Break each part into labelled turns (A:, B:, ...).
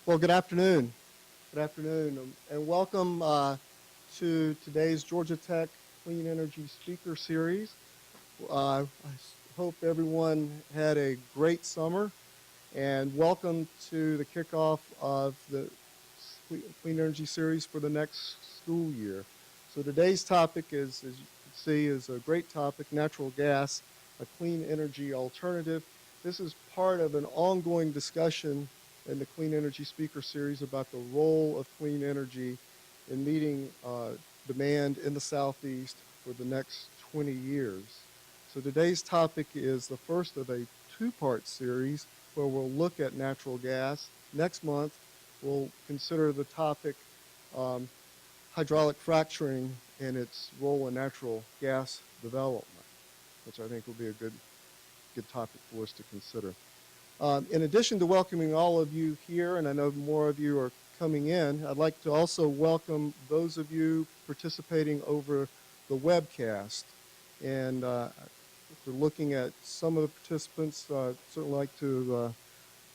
A: Well, good afternoon. Good afternoon, and welcome to today's Georgia Tech Clean Energy Speaker Series. Hope everyone had a great summer, and welcome to the kickoff of the Clean Energy Series for the next school year. So today's topic is, as you can see, is a great topic: natural gas, a clean energy alternative. This is part of an ongoing discussion in the Clean Energy Speaker Series about the role of clean energy in meeting demand in the Southeast for the next 20 years. So today's topic is the first of a two-part series where we'll look at natural gas. Next month, we'll consider the topic hydraulic fracturing and its role in natural gas development, which I think will be a good topic for us to consider. In addition to welcoming all of you here, and I know more of you are coming in, I'd like to also welcome those of you participating over the webcast. And if we're looking at some of the participants, I'd certainly like to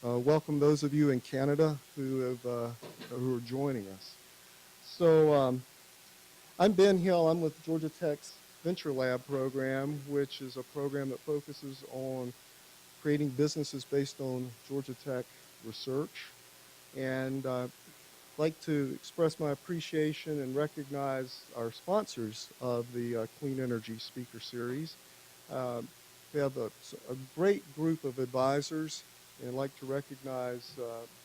A: welcome those of you in Canada who are joining us. So I'm Ben Hill. I'm with Georgia Tech's Venture Lab program, which is a program that focuses on creating businesses based on Georgia Tech research. And I'd like to express my appreciation and recognize our sponsors of the Clean Energy Speaker Series. We have a great group of advisors, and I'd like to recognize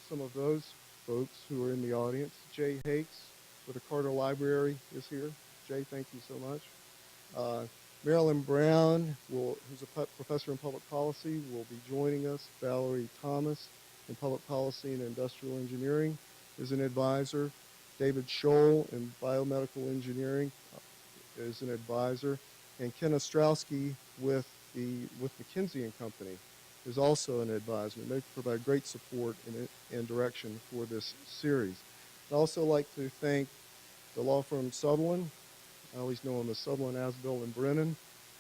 A: some of those folks who are in the audience. Jay Hakes with the Carter Library is here. Jay, thank you so much. Marilyn Brown, who's a professor in public policy, will be joining us. Valerie Thomas in public policy and industrial engineering is an advisor. David Scholl in biomedical engineering is an advisor. And Ken Ostrowski with McKinsey & Company is also an advisor. They provide great support and direction for this series. I'd also like to thank the law firm Sutherland. I always know them as Sutherland, Asbill, and Brennan.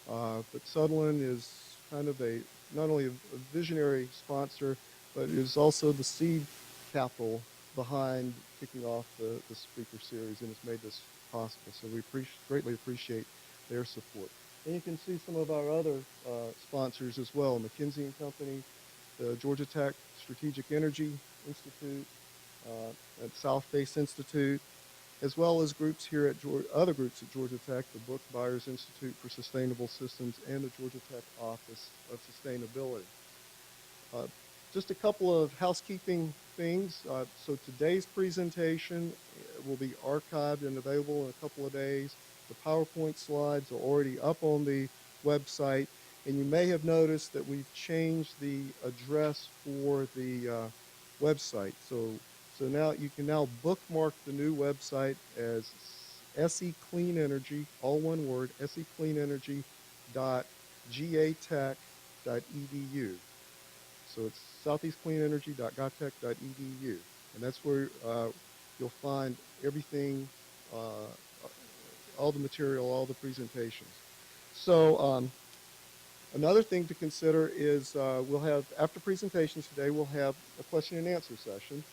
A: But Sutherland is kind of not only a visionary sponsor, but is also the seed capital behind kicking off the speaker series and has made this possible. So we greatly appreciate their support. And you can see some of our other sponsors as well: McKinsey & Company, the Georgia Tech Strategic Energy Institute, at South Base Institute, as well as groups here at other groups at Georgia Tech, the Book Buyers Institute for Sustainable Systems and the Georgia Tech Office of Sustainability. Just a couple of housekeeping things. So today's presentation will be archived and available in a couple of days. The PowerPoint slides are already up on the website, and you may have noticed that we've changed the address for the website. So now you can now bookmark the new website as SE Clean Energy, all one word, secleanenergy.gatech.edu. So it's southeastcleanenergy.gatech.edu, and that's where you'll find everything, all the material, all the presentations. So another thing to consider is we'll have, after presentations today, we'll have a question and answer session.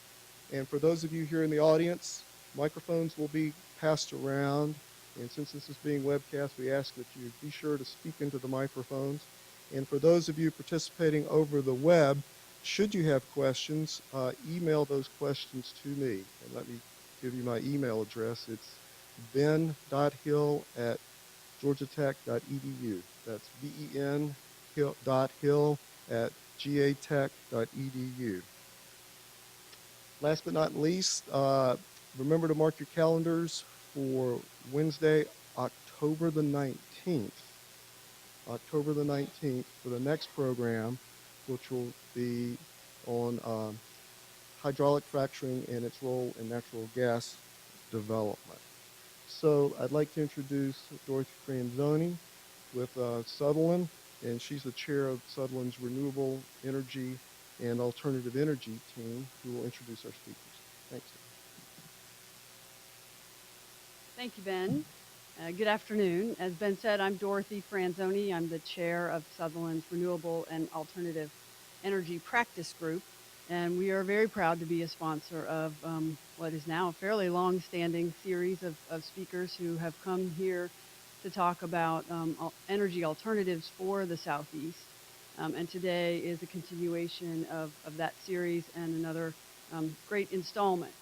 A: And for those of you here in the audience, microphones will be passed around. And since this is being webcast, we ask that you be sure to speak into the microphones. And for those of you participating over the web, should you have questions, email those questions to me. And let me give you my email address. It's ben.hill@georgiatech.edu. That's ben.hill@gatech.edu. Last but not least, remember to mark your calendars for Wednesday, October the 19th. October the 19th for the next program, which will be on hydraulic fracturing and its role in natural gas development. So I'd like to introduce Dorothy Franzoni with Sutherland, and she's the chair of Sutherland's Renewable Energy and Alternative Energy team, who will introduce our speakers. Thanks.
B: Thank you, Ben. Good afternoon. As Ben said, I'm Dorothy Franzoni. I'm the chair of Sutherland's Renewable and Alternative Energy Practice Group. and we are very proud to be a sponsor of what is now a fairly long-standing series of speakers who have come here to talk about energy alternatives for the Southeast. And today is a continuation of that series and another great installment.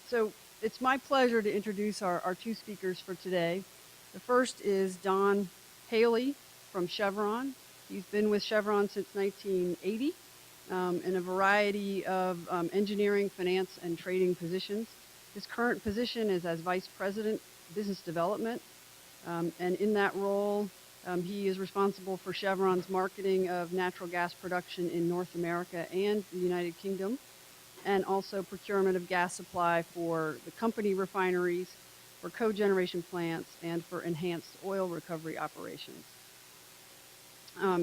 B: So it's my pleasure to introduce our two speakers for today. The first is Don Haley from Chevron. He's been with Chevron since 1980 in a variety of engineering, finance, and trading positions. His current position is as Vice President, Business Development. And in that role, he is responsible for Chevron's marketing of natural gas production in North America and the United Kingdom, and also procurement of gas supply for the company refineries, for cogeneration plants, and for enhanced oil recovery operations.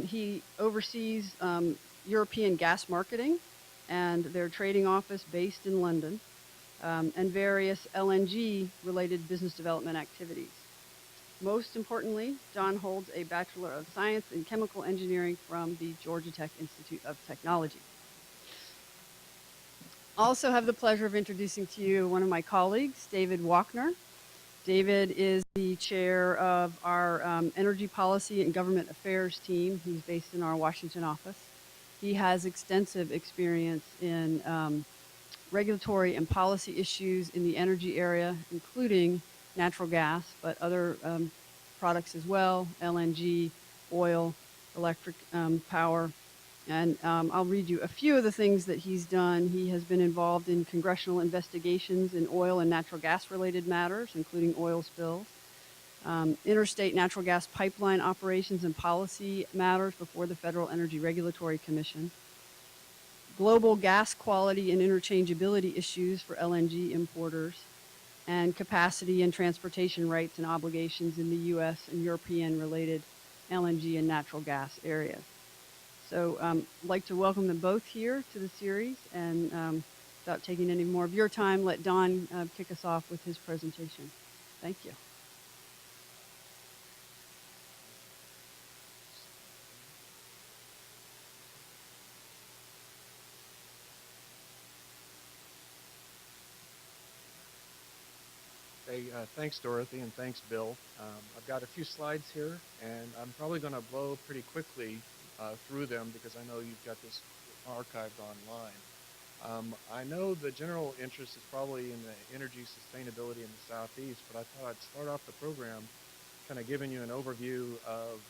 B: He oversees European gas marketing and their trading office based in London, and various LNG-related business development activities. Most importantly, Don holds a Bachelor of Science in Chemical Engineering from the Georgia Tech Institute of Technology. Also have the pleasure of introducing to you one of my colleagues, David Wagner. David is the chair of our Energy Policy and Government Affairs team. He's based in our Washington office. He has extensive experience in regulatory and policy issues in the energy area, including natural gas, but other products as well, LNG, oil, electric power. And I'll read you a few of the things that he's done. He has been involved in congressional investigations in oil and natural gas related matters, including oil spills, interstate natural gas pipeline operations and policy matters before the Federal Energy Regulatory Commission, global gas quality and interchangeability issues for LNG importers, and capacity and transportation rights and obligations in the U.S. and European related LNG and natural gas areas. So I'd like to welcome them both here to the series, and without taking any more of your time, let Don kick us off with his presentation. Thank you.
C: Hey, thanks, Dorothy, and thanks, Bill. I've got a few slides here, and I'm probably going to blow pretty quickly through them because I know you've got this archived online. I know the general interest is probably in the energy sustainability in the Southeast, but I thought I'd start off the program kind of giving you an overview of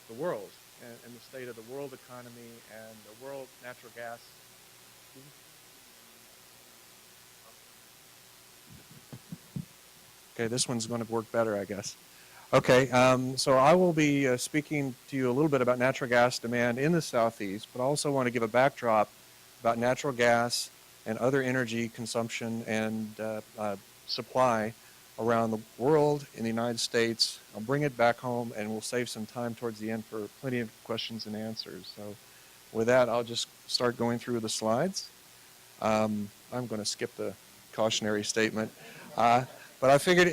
C: the world and the state of the world economy and the world natural gas. Okay, this one's going to work better, I guess. Okay, so I will be speaking to you a little bit about natural gas demand in the Southeast, but I also want to give a backdrop about natural gas and other energy consumption and supply around the world, in the United States. I'll bring it back home, and we'll save some time towards the end for plenty of questions and answers. So with that, I'll just start going through the slides. I'm going to skip the cautionary statement. But I figured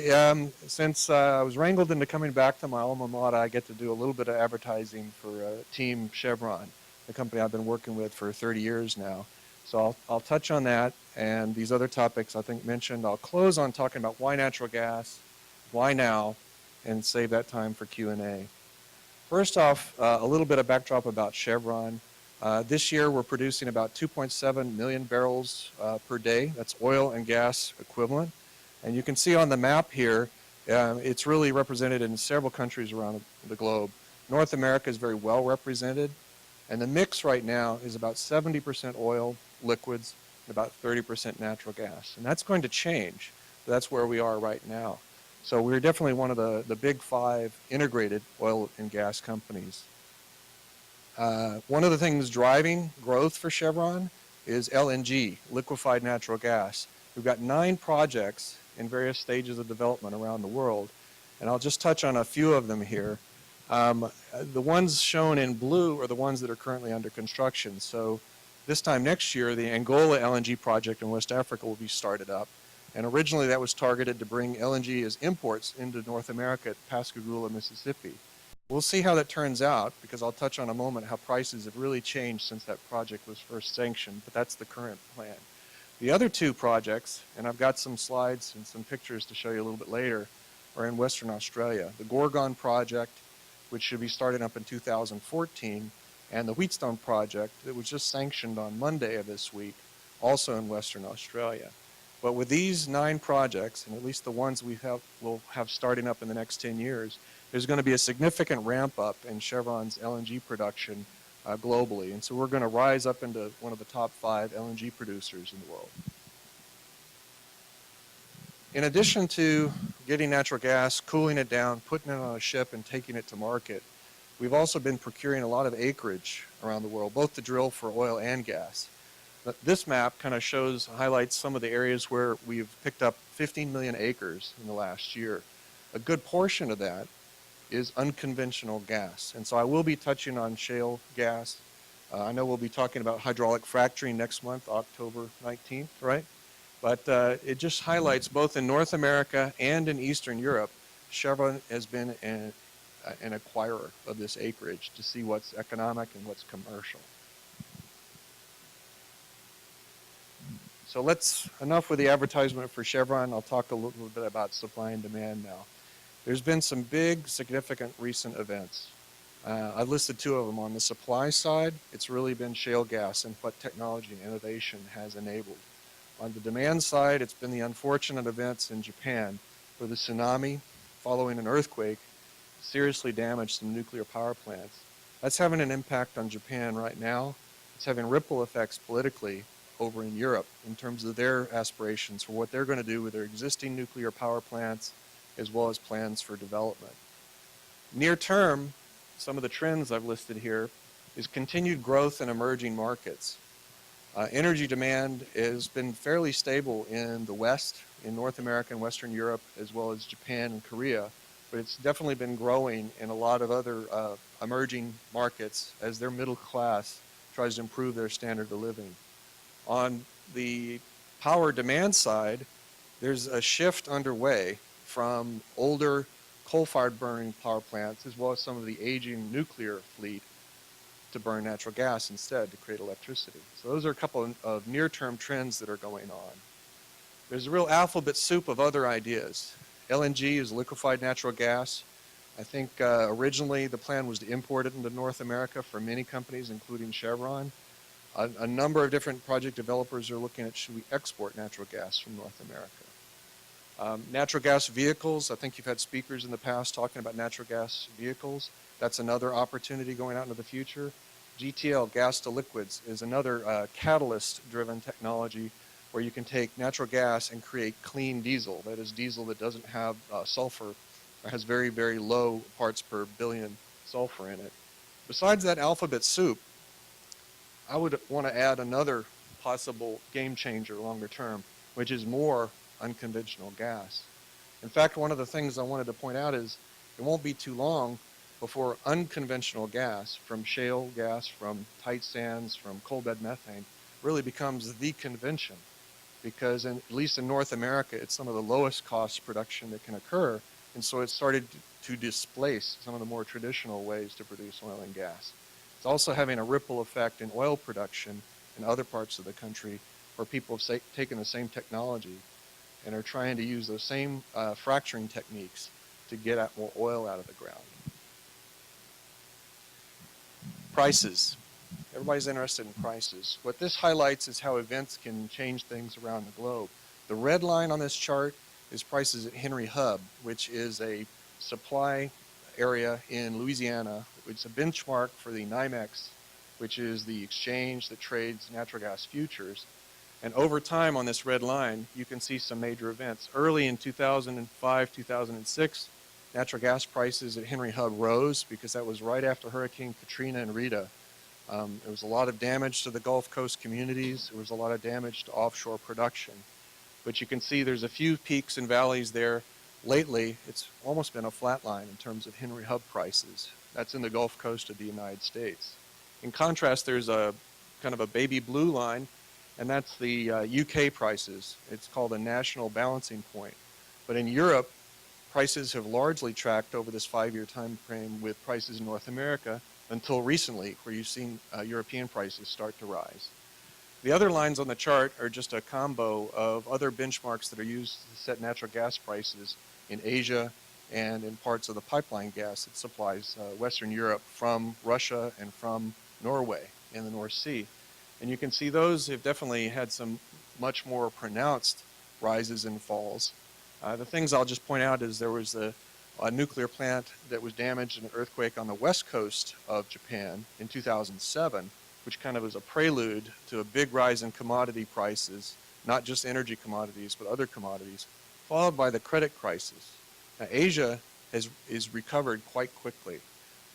C: since I was wrangled into coming back to my alma mater, I get to do a little bit of advertising for Team Chevron, the company I've been working with for 30 years now. So I'll touch on that and these other topics I think mentioned. I'll close on talking about why natural gas, why now, and save that time for Q&A. First off, a little bit of backdrop about Chevron. This year we're producing about 2.7 million barrels per day. That's oil and gas equivalent. And you can see on the map here, it's really represented in several countries around the globe. North America is very well represented, and the mix right now is about 70% oil, liquids, and about 30% natural gas. And that's going to change. That's where we are right now. So we're definitely one of the big five integrated oil and gas companies. One of the things driving growth for Chevron is LNG, liquefied natural gas. We've got 9 projects in various stages of development around the world, and I'll just touch on a few of them here. The ones shown in blue are the ones that are currently under construction. So this time next year, the Angola LNG project in West Africa will be started up, and originally that was targeted to bring LNG as imports into North America at Pascagoula, Mississippi. We'll see how that turns out, because I'll touch on in a moment how prices have really changed since that project was first sanctioned, but that's the current plan. The other two projects, and I've got some slides and some pictures to show you a little bit later, are in Western Australia. The Gorgon project, which should be starting up in 2014, and the Wheatstone project that was just sanctioned on Monday of this week, also in Western Australia. But with these 9 projects, and at least the ones we'll have starting up in the next 10 years, there's going to be a significant ramp up in Chevron's LNG production globally. And so we're going to rise up into one of the top 5 LNG producers in the world. In addition to getting natural gas, cooling it down, putting it on a ship, and taking it to market, we've also been procuring a lot of acreage around the world, both to drill for oil and gas. This map kind of highlights some of the areas where we've picked up 15 million acres in the last year. A good portion of that is unconventional gas. And so I will be touching on shale gas. I know we'll be talking about hydraulic fracturing next month, October 19th, right? But it just highlights both in North America and in Eastern Europe, Chevron has been an acquirer of this acreage to see what's economic and what's commercial. So enough with the advertisement for Chevron. I'll talk a little bit about supply and demand now. There's been some big, significant recent events. I've listed 2 of them. On the supply side, it's really been shale gas and what technology and innovation has enabled. On the demand side, it's been the unfortunate events in Japan where the tsunami following an earthquake seriously damaged some nuclear power plants. That's having an impact on Japan right now. It's having ripple effects politically over in Europe in terms of their aspirations for what they're going to do with their existing nuclear power plants, as well as plans for development. Near term, some of the trends I've listed here is continued growth in emerging markets. Energy demand has been fairly stable in the West, in North America and Western Europe, as well as Japan and Korea, but it's definitely been growing in a lot of other emerging markets as their middle class tries to improve their standard of living. On the power demand side, there's a shift underway from older coal-fired burning power plants, as well as some of the aging nuclear fleet, to burn natural gas instead to create electricity. So those are a couple of near-term trends that are going on. There's a real alphabet soup of other ideas. LNG is liquefied natural gas. I think originally the plan was to import it into North America for many companies, including Chevron. A number of different project developers are looking at, should we export natural gas from North America? Natural gas vehicles, I think you've had speakers in the past talking about natural gas vehicles. That's another opportunity going out into the future. GTL, gas to liquids, is another catalyst-driven technology where you can take natural gas and create clean diesel. That is diesel that doesn't have sulfur, or has very, very low parts per billion sulfur in it. Besides that alphabet soup, I would want to add another possible game changer longer term, which is more unconventional gas. In fact, one of the things I wanted to point out is it won't be too long before unconventional gas from shale gas, from tight sands, from coal bed methane really becomes the convention, because at least in North America, it's some of the lowest cost production that can occur, and so it's started to displace some of the more traditional ways to produce oil and gas. It's also having a ripple effect in oil production in other parts of the country where people have taken the same technology and are trying to use those same fracturing techniques to get at more oil out of the ground. Prices. Everybody's interested in prices. What this highlights is how events can change things around the globe. The red line on this chart is prices at Henry Hub, which is a supply area in Louisiana. It's a benchmark for the NYMEX, which is the exchange that trades natural gas futures. And over time on this red line, you can see some major events. Early in 2005, 2006, natural gas prices at Henry Hub rose because that was right after Hurricane Katrina and Rita. There was a lot of damage to the Gulf Coast communities. There was a lot of damage to offshore production. But you can see there's a few peaks and valleys there. Lately, it's almost been a flat line in terms of Henry Hub prices. That's in the Gulf Coast of the United States. In contrast, there's a kind of a baby blue line, and that's the UK prices. It's called a national balancing point. But in Europe, prices have largely tracked over this 5-year time frame with prices in North America until recently, where you've seen European prices start to rise. The other lines on the chart are just a combo of other benchmarks that are used to set natural gas prices in Asia and in parts of the pipeline gas that supplies Western Europe from Russia and from Norway in the North Sea. And you can see those have definitely had some much more pronounced rises and falls. The things I'll just point out is there was a nuclear plant that was damaged in an earthquake on the west coast of Japan in 2007, which kind of was a prelude to a big rise in commodity prices, not just energy commodities, but other commodities, followed by the credit crisis. Now, Asia is recovered quite quickly.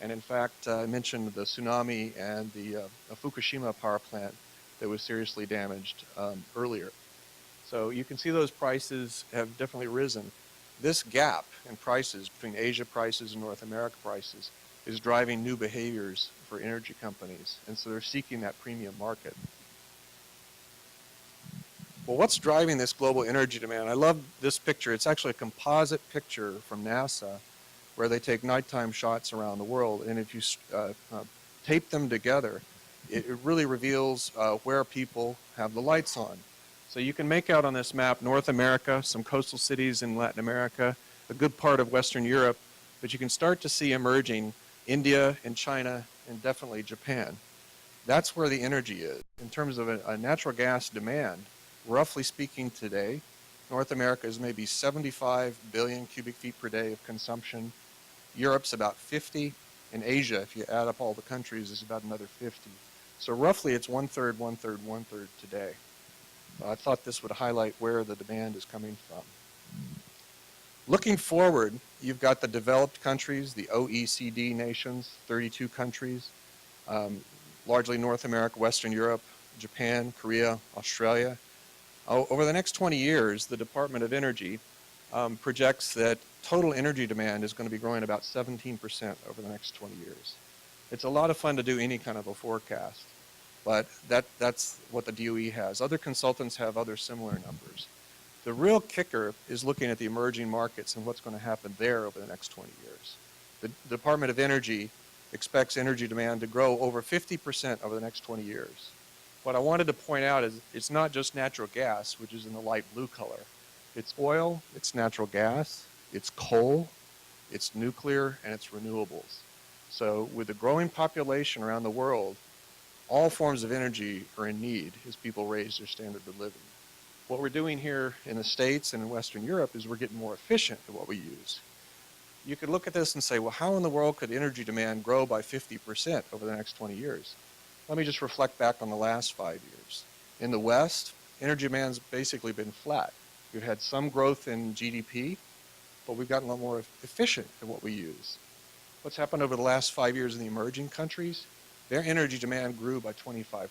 C: And in fact, I mentioned the tsunami and the Fukushima power plant that was seriously damaged earlier. So you can see those prices have definitely risen. This gap in prices between Asia prices and North America prices is driving new behaviors for energy companies, and so they're seeking that premium market. Well, what's driving this global energy demand? I love this picture. It's actually a composite picture from NASA where they take nighttime shots around the world, and if you tape them together, it really reveals where people have the lights on. So you can make out on this map North America, some coastal cities in Latin America, a good part of Western Europe, but you can start to see emerging India and China and definitely Japan. That's where the energy is. In terms of a natural gas demand, roughly speaking today, North America is maybe 75 billion cubic feet per day of consumption. Europe's about 50, and Asia, if you add up all the countries, is about another 50. So roughly it's one-third, one-third, one-third today. I thought this would highlight where the demand is coming from. Looking forward, you've got the developed countries, the OECD nations, 32 countries, largely North America, Western Europe, Japan, Korea, Australia. Over the next 20 years, the Department of Energy projects that total energy demand is going to be growing about 17% over the next 20 years. It's a lot of fun to do any kind of a forecast, but that's what the DOE has. Other consultants have other similar numbers. The real kicker is looking at the emerging markets and what's going to happen there over the next 20 years. The Department of Energy expects energy demand to grow over 50% over the next 20 years. What I wanted to point out is it's not just natural gas, which is in the light blue color. It's oil, it's natural gas, it's coal, it's nuclear, and it's renewables. So with the growing population around the world, all forms of energy are in need as people raise their standard of living. What we're doing here in the States and in Western Europe is we're getting more efficient at what we use. You could look at this and say, well, how in the world could energy demand grow by 50% over the next 20 years? Let me just reflect back on the last 5 years. In the West, energy demand's basically been flat. We've had some growth in GDP, but we've gotten a lot more efficient at what we use. What's happened over the last 5 years in the emerging countries? Their energy demand grew by 25%.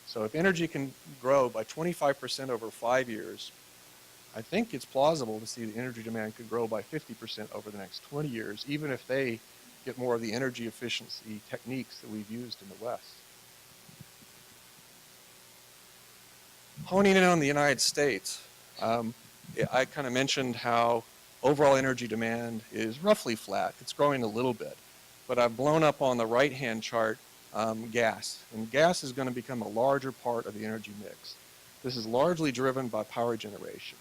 C: So if energy can grow by 25% over 5 years, I think it's plausible to see the energy demand could grow by 50% over the next 20 years, even if they get more of the energy efficiency techniques that we've used in the West. Honing in on the United States, I kind of mentioned how overall energy demand is roughly flat. It's growing a little bit. But I've blown up on the right-hand chart gas. And gas is going to become a larger part of the energy mix. This is largely driven by power generation.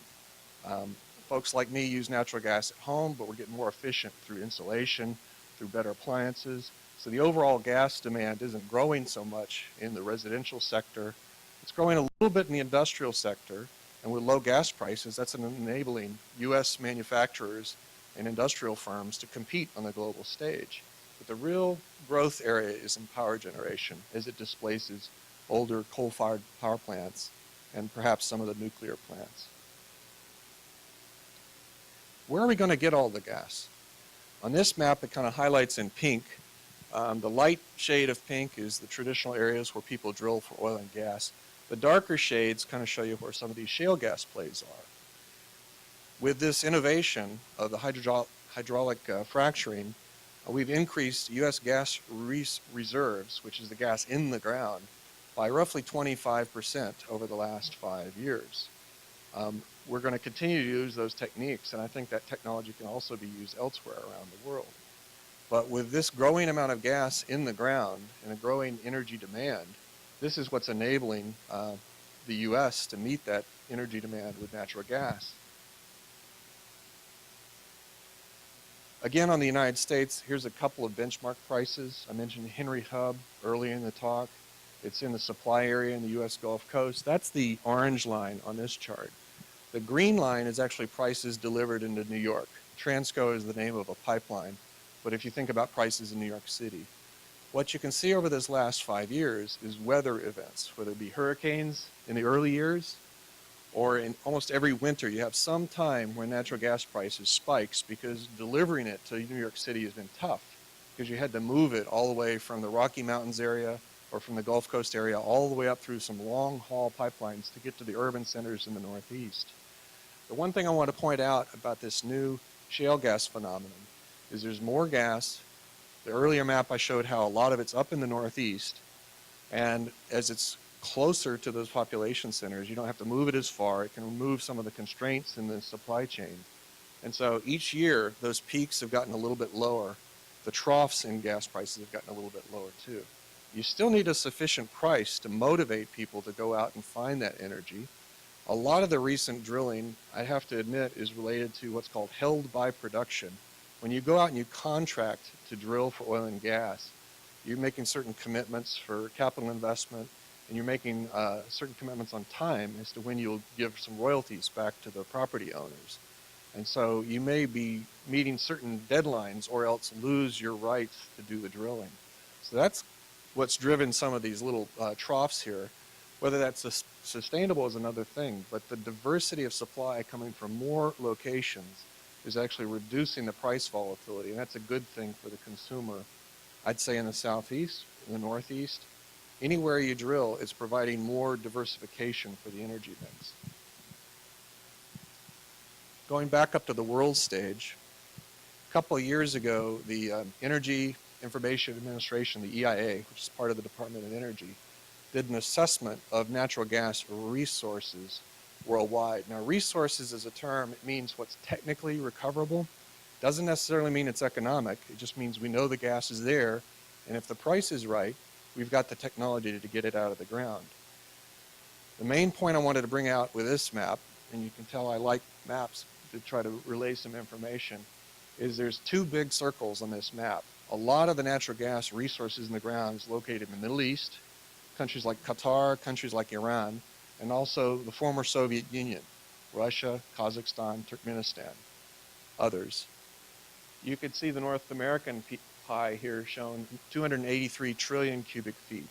C: Folks like me use natural gas at home, but we're getting more efficient through insulation, through better appliances. So the overall gas demand isn't growing so much in the residential sector. It's growing a little bit in the industrial sector. And with low gas prices, that's enabling U.S. manufacturers and industrial firms to compete on the global stage. But the real growth area is in power generation as it displaces older coal-fired power plants and perhaps some of the nuclear plants. Where are we going to get all the gas? On this map, it kind of highlights in pink. The light shade of pink is the traditional areas where people drill for oil and gas. The darker shades kind of show you where some of these shale gas plays are. With this innovation of the hydraulic fracturing, we've increased U.S. gas reserves, which is the gas in the ground, by roughly 25% over the last 5 years. We're going to continue to use those techniques, and I think that technology can also be used elsewhere around the world. But with this growing amount of gas in the ground and a growing energy demand, this is what's enabling the U.S. to meet that energy demand with natural gas. Again, on the United States, here's a couple of benchmark prices. I mentioned Henry Hub early in the talk. It's in the supply area in the U.S. Gulf Coast. That's the orange line on this chart. The green line is actually prices delivered into New York. Transco is the name of a pipeline, but if you think about prices in New York City, what you can see over this last 5 years is weather events, whether it be hurricanes in the early years, or in almost every winter, you have some time when natural gas prices spikes because delivering it to New York City has been tough because you had to move it all the way from the Rocky Mountains area or from the Gulf Coast area all the way up through some long haul pipelines to get to the urban centers in the Northeast. The one thing I want to point out about this new shale gas phenomenon is there's more gas. The earlier map I showed how a lot of it's up in the Northeast, and as it's closer to those population centers, you don't have to move it as far. It can remove some of the constraints in the supply chain. And so each year, those peaks have gotten a little bit lower. The troughs in gas prices have gotten a little bit lower too. You still need a sufficient price to motivate people to go out and find that energy. A lot of the recent drilling, I have to admit, is related to what's called held by production. When you go out and you contract to drill for oil and gas, you're making certain commitments for capital investment, and you're making certain commitments on time as to when you'll give some royalties back to the property owners. And so you may be meeting certain deadlines or else lose your rights to do the drilling. So that's what's driven some of these little troughs here. Whether that's sustainable is another thing, but the diversity of supply coming from more locations is actually reducing the price volatility, and that's a good thing for the consumer. I'd say in the Southeast, in the Northeast, anywhere you drill, it's providing more diversification for the energy mix. Going back up to the world stage, a couple of years ago, the Energy Information Administration, the EIA, which is part of the Department of Energy, did an assessment of natural gas resources worldwide. Now, resources is a term, it means what's technically recoverable. Doesn't necessarily mean it's economic. It just means we know the gas is there, and if the price is right, we've got the technology to get it out of the ground. The main point I wanted to bring out with this map, and you can tell I like maps to try to relay some information, is there's two big circles on this map. A lot of the natural gas resources in the ground is located in the Middle East, countries like Qatar, countries like Iran, and also the former Soviet Union, Russia, Kazakhstan, Turkmenistan, others. You could see the North American pie here shown 283 trillion cubic feet.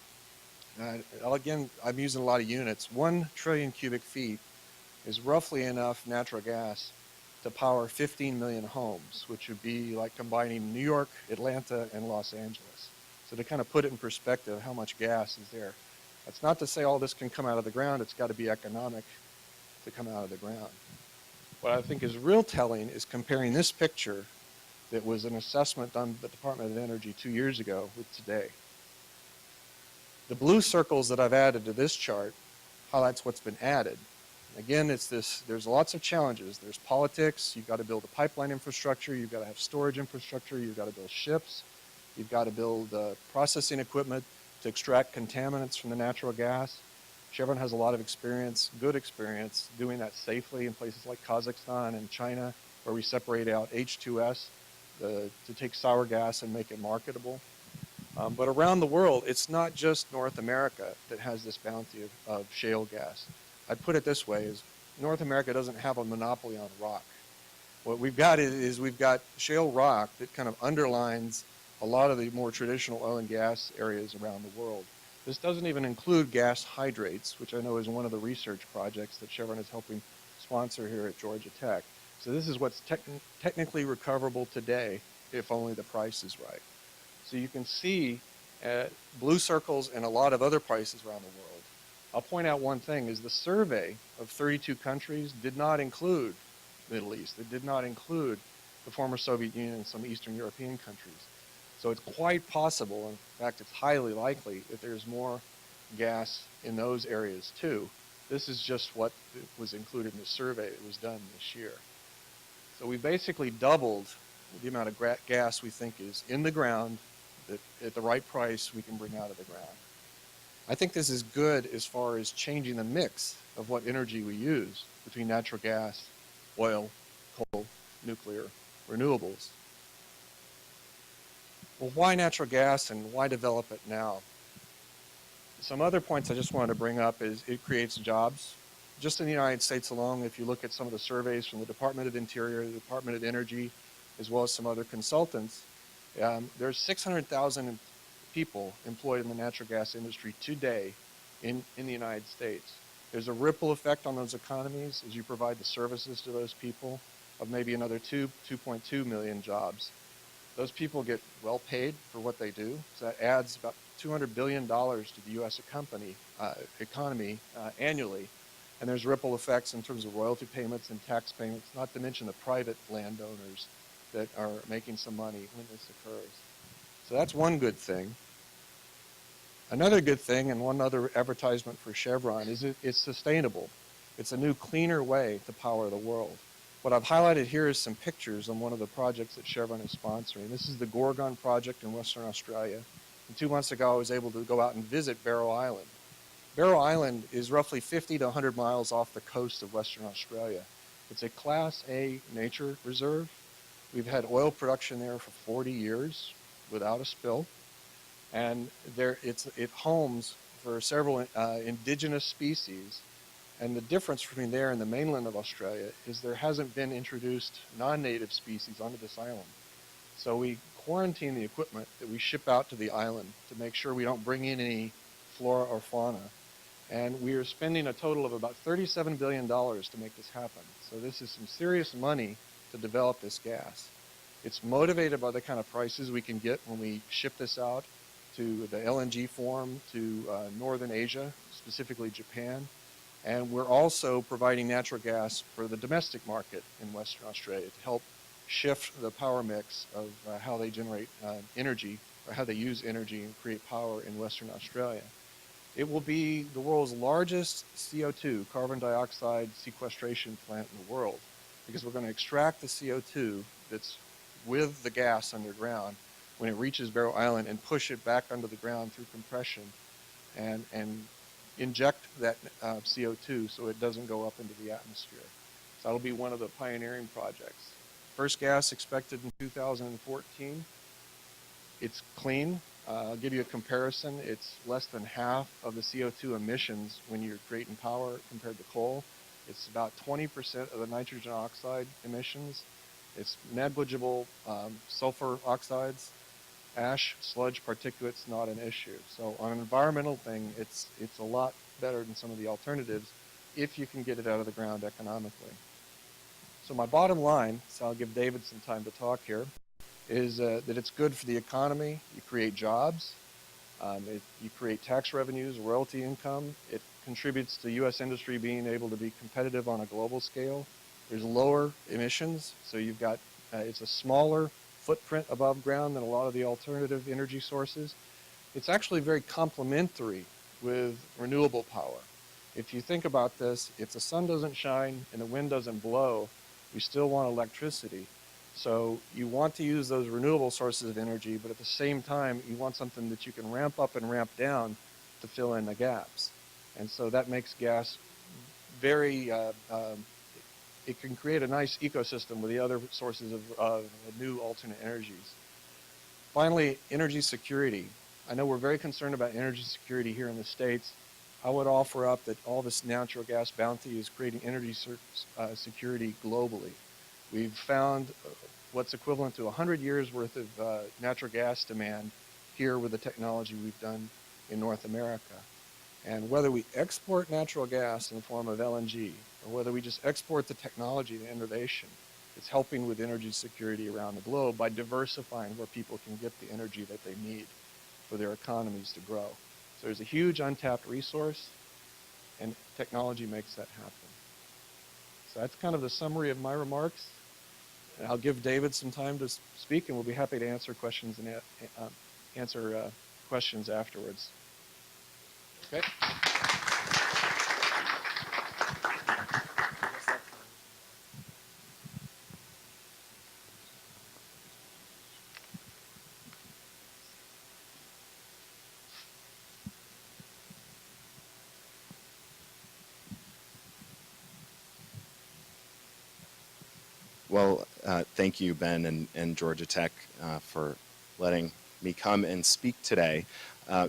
C: Again, I'm using a lot of units. 1 trillion cubic feet is roughly enough natural gas to power 15 million homes, which would be like combining New York, Atlanta, and Los Angeles. So to kind of put it in perspective, how much gas is there. That's not to say all this can come out of the ground. It's got to be economic to come out of the ground. What I think is real telling is comparing this picture that was an assessment done by the Department of Energy 2 years ago with today. The blue circles that I've added to this chart highlights what's been added. Again, it's this, there's lots of challenges. There's politics, you've got to build a pipeline infrastructure, you've got to have storage infrastructure, you've got to build ships, you've got to build processing equipment to extract contaminants from the natural gas. Chevron has a lot of experience, good experience, doing that safely in places like Kazakhstan and China, where we separate out H2S to take sour gas and make it marketable. But around the world, it's not just North America that has this bounty of shale gas. I'd put it this way, is North America doesn't have a monopoly on rock. What we've got is we've got shale rock that kind of underlines a lot of the more traditional oil and gas areas around the world. This doesn't even include gas hydrates, which I know is one of the research projects that Chevron is helping sponsor here at Georgia Tech. So this is what's technically recoverable today, if only the price is right. So you can see blue circles and a lot of other prices around the world. I'll point out one thing, is the survey of 32 countries did not include the Middle East. It did not include the former Soviet Union and some Eastern European countries. So it's quite possible, in fact it's highly likely, that there's more gas in those areas too. This is just what was included in the survey that was done this year. So we basically doubled the amount of gas we think is in the ground that at the right price we can bring out of the ground. I think this is good as far as changing the mix of what energy we use between natural gas, oil, coal, nuclear, renewables. Well, why natural gas and why develop it now? Some other points I just wanted to bring up is it creates jobs. Just in the United States alone, if you look at some of the surveys from the Department of Interior, the Department of Energy, as well as some other consultants, there's 600,000 people employed in the natural gas industry today in the United States. There's a ripple effect on those economies as you provide the services to those people of maybe another 2.2 million jobs. Those people get well paid for what they do, so that adds about $200 billion to the U.S. economy annually. And there's ripple effects in terms of royalty payments and tax payments, not to mention the private landowners that are making some money when this occurs. So that's one good thing. Another good thing, and one other advertisement for Chevron, is it's sustainable. It's a new, cleaner way to power the world. What I've highlighted here is some pictures on one of the projects that Chevron is sponsoring. This is the Gorgon project in Western Australia. And 2 months ago, I was able to go out and visit Barrow Island. Barrow Island is roughly 50 to 100 miles off the coast of Western Australia. It's a Class A nature reserve. We've had oil production there for 40 years without a spill. And it homes for several indigenous species. And the difference between there and the mainland of Australia is there hasn't been introduced non-native species onto this island. So we quarantine the equipment that we ship out to the island to make sure we don't bring in any flora or fauna. And we are spending a total of about $37 billion to make this happen. So this is some serious money to develop this gas. It's motivated by the kind of prices we can get when we ship this out to the LNG form to Northern Asia, specifically Japan. And we're also providing natural gas for the domestic market in Western Australia to help shift the power mix of how they generate energy, or how they use energy and create power in Western Australia. It will be the world's largest CO2, carbon dioxide sequestration plant in the world, because we're going to extract the CO2 that's with the gas underground when it reaches Barrow Island and push it back under the ground through compression and inject that CO2 so it doesn't go up into the atmosphere. So that'll be one of the pioneering projects. First gas expected in 2014. It's clean. I'll give you a comparison. It's less than half of the CO2 emissions when you're creating power compared to coal. It's about 20% of the nitrogen oxide emissions. It's negligible sulfur oxides. Ash, sludge, particulates, not an issue. So on an environmental thing, it's a lot better than some of the alternatives if you can get it out of the ground economically. So my bottom line, so I'll give David some time to talk here, is that it's good for the economy. You create jobs. You create tax revenues, royalty income. It contributes to U.S. industry being able to be competitive on a global scale. There's lower emissions, so you've got, it's a smaller footprint above ground than a lot of the alternative energy sources. It's actually very complementary with renewable power. If you think about this, if the sun doesn't shine and the wind doesn't blow, we still want electricity. So you want to use those renewable sources of energy, but at the same time, you want something that you can ramp up and ramp down to fill in the gaps. And so that makes gas very, it can create a nice ecosystem with the other sources of new alternate energies. Finally, energy security. I know we're very concerned about energy security here in the States. I would offer up that all this natural gas bounty is creating energy security globally. We've found what's equivalent to 100 years worth of natural gas demand here with the technology we've done in North America. And whether we export natural gas in the form of LNG, or whether we just export the technology and innovation, it's helping with energy security around the globe by diversifying where people can get the energy that they need for their economies to grow. So there's a huge untapped resource, and technology makes that happen. So that's kind of the summary of my remarks. And I'll give David some time to speak, and we'll be happy to answer questions and questions afterwards. Okay.
D: Well, thank you, Ben and Georgia Tech, for letting me come and speak today.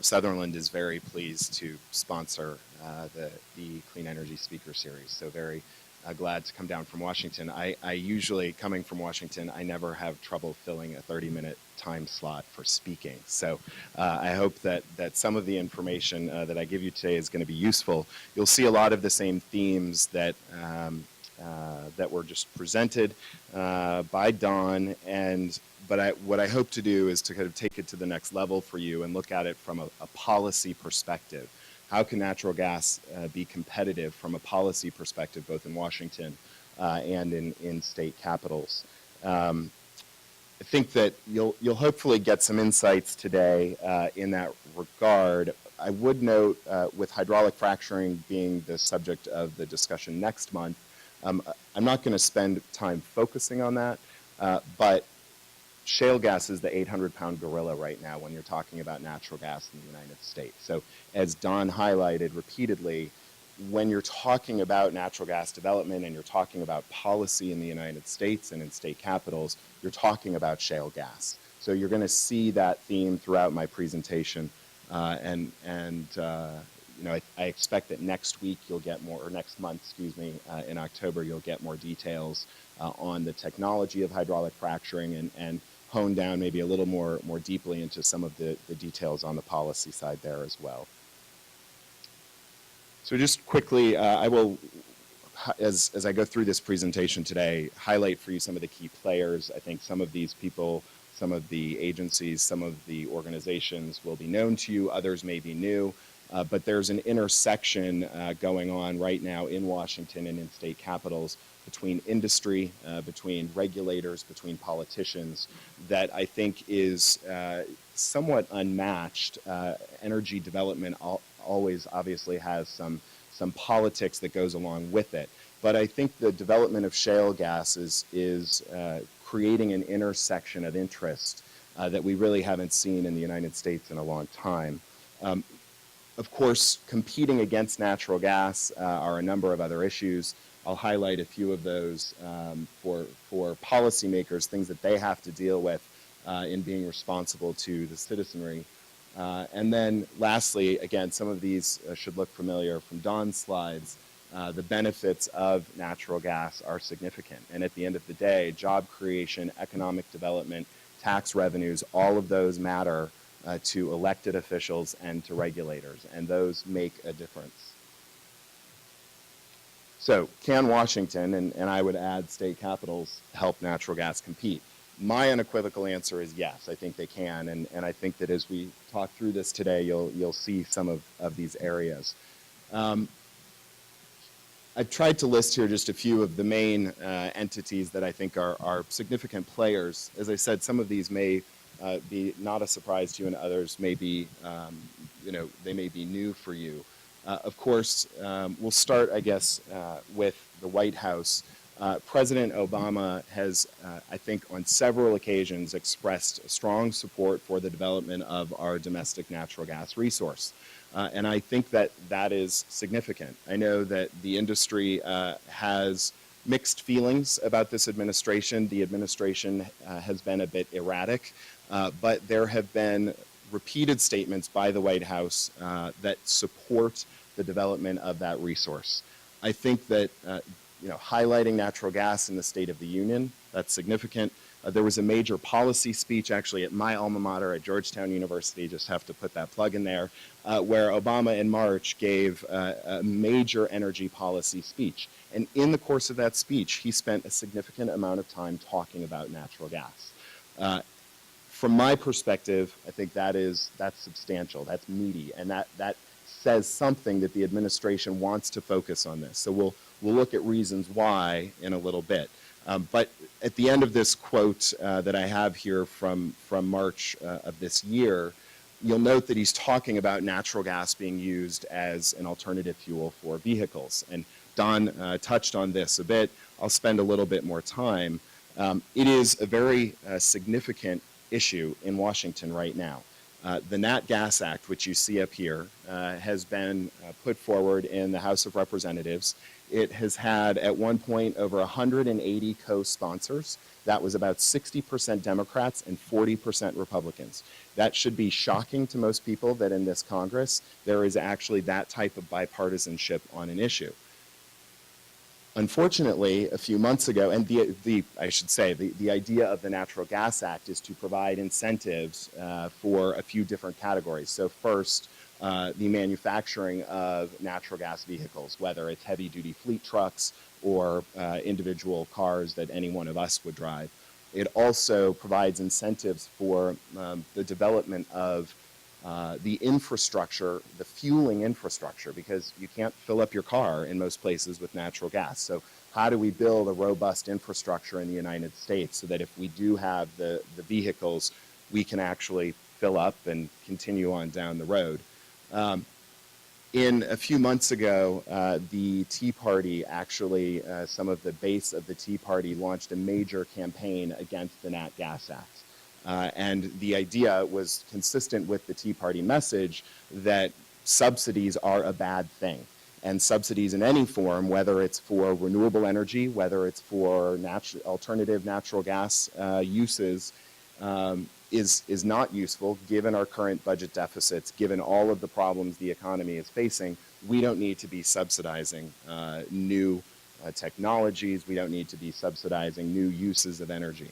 D: Sutherland is very pleased to sponsor the Clean Energy Speaker Series, so very glad to come down from Washington. I usually, coming from Washington, I never have trouble filling a 30-minute time slot for speaking. So I hope that some of the information that I give you today is going to be useful. You'll see a lot of the same themes that that were just presented by Don, but what I hope to do is to kind of take it to the next level for you and look at it from a policy perspective. How can natural gas be competitive from a policy perspective, both in Washington and in state capitals? I think that you'll hopefully get some insights today in that regard. I would note, with hydraulic fracturing being the subject of the discussion next month, I'm not going to spend time focusing on that, but shale gas is the 800-pound gorilla right now when you're talking about natural gas in the United States. So as Don highlighted repeatedly, when you're talking about natural gas development and you're talking about policy in the United States and in state capitals, you're talking about shale gas. So you're going to see that theme throughout my presentation, you know, I expect that next week you'll get more, or next month, excuse me, in October, you'll get more details on the technology of hydraulic fracturing and hone down maybe a little more deeply into some of the details on the policy side there as well. So just quickly, I will, as I go through this presentation today, highlight for you some of the key players. I think some of these people, some of the agencies, some of the organizations will be known to you, others may be new. But there's an intersection going on right now in Washington and in state capitals between industry, between regulators, between politicians, that I think is somewhat unmatched. Energy development always obviously has some politics that goes along with it. But I think the development of shale gas is creating an intersection of interest that we really haven't seen in the United States in a long time. Of course, competing against natural gas are a number of other issues. I'll highlight a few of those for policymakers, things that they have to deal with in being responsible to the citizenry. And then lastly, again, some of these should look familiar from Don's slides. The benefits of natural gas are significant. And at the end of the day, job creation, economic development, tax revenues, all of those matter to elected officials and to regulators, and those make a difference. So, can Washington, and I would add state capitals, help natural gas compete? My unequivocal answer is yes, I think they can, and I think that as we talk through this today, you'll see some of these areas. I've tried to list here just a few of the main entities that I think are significant players. As I said, some of these may be not a surprise to you, and others may be, you know, they may be new for you. Of course, we'll start, I guess, with the White House. President Obama has, I think, on several occasions expressed strong support for the development of our domestic natural gas resource. And I think that that is significant. I know that the industry has mixed feelings about this administration. The administration has been a bit erratic, but there have been repeated statements by the White House that support the development of that resource. I think that you know, highlighting natural gas in the State of the Union, that's significant. There was a major policy speech actually at my alma mater at Georgetown University, just have to put that plug in there, where Obama in March gave a major energy policy speech. And in the course of that speech, he spent a significant amount of time talking about natural gas. From my perspective, I think that's substantial, that's meaty, and that says something that the administration wants to focus on this. So we'll look at reasons why in a little bit. But at the end of this quote that I have here from March of this year, you'll note that he's talking about natural gas being used as an alternative fuel for vehicles. And Don touched on this a bit. I'll spend a little bit more time. It is a very significant issue in Washington right now. The Nat Gas Act, which you see up here, has been put forward in the House of Representatives, It has had, at one point, over 180 co-sponsors. That was about 60% Democrats and 40% Republicans. That should be shocking to most people that in this Congress, there is actually that type of bipartisanship on an issue. Unfortunately, a few months ago, and I should say, the idea of the Natural Gas Act is to provide incentives for a few different categories. So first, the manufacturing of natural gas vehicles, whether it's heavy-duty fleet trucks or individual cars that any one of us would drive. It also provides incentives for the development of the infrastructure, the fueling infrastructure, because you can't fill up your car in most places with natural gas. So how do we build a robust infrastructure in the United States so that if we do have the vehicles, we can actually fill up and continue on down the road? A few months ago, the Tea Party actually, some of the base of the Tea Party launched a major campaign against the Nat Gas Act. And the idea was consistent with the Tea Party message that subsidies are a bad thing. And subsidies in any form, whether it's for renewable energy, whether it's for alternative natural gas uses, is not useful given our current budget deficits, given all of the problems the economy is facing. We don't need to be subsidizing new technologies. We don't need to be subsidizing new uses of energy.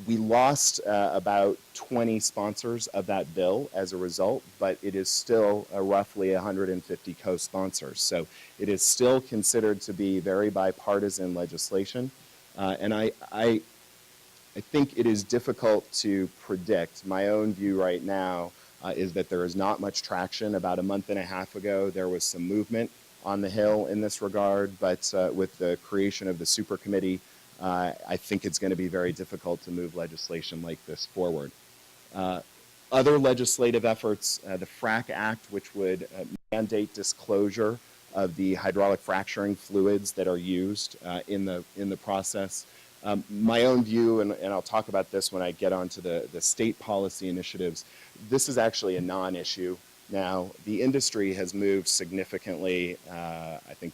D: We lost about 20 sponsors of that bill as a result, but it is still roughly 150 co-sponsors. So it is still considered to be very bipartisan legislation. And I think it is difficult to predict. My own view right now is that there is not much traction. About a month and a half ago, there was some movement on the Hill in this regard, but with the creation of the super committee, I think it's going to be very difficult to move legislation like this forward. Other legislative efforts, the Frack Act, which would mandate disclosure of the hydraulic fracturing fluids that are used in the process. My own view, and I'll talk about this when I get onto the state policy initiatives, this is actually a non-issue now. The industry has moved significantly, I think,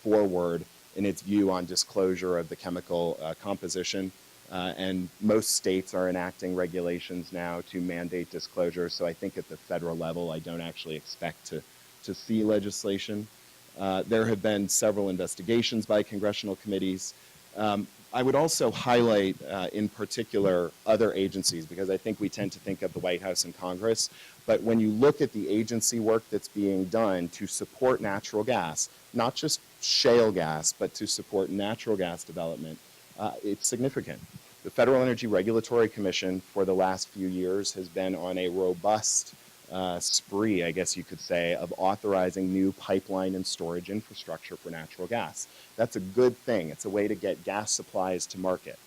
D: forward in its view on disclosure of the chemical composition. And most states are enacting regulations now to mandate disclosure. So I think at the federal level, I don't actually expect to see legislation. There have been several investigations by congressional committees. I would also highlight in particular other agencies, because I think we tend to think of the White House and Congress, but when you look at the agency work that's being done to support natural gas, not just shale gas, but to support natural gas development, it's significant. The Federal Energy Regulatory Commission for the last few years has been on a robust spree, I guess you could say, of authorizing new pipeline and storage infrastructure for natural gas. That's a good thing. It's a way to get gas supplies to market.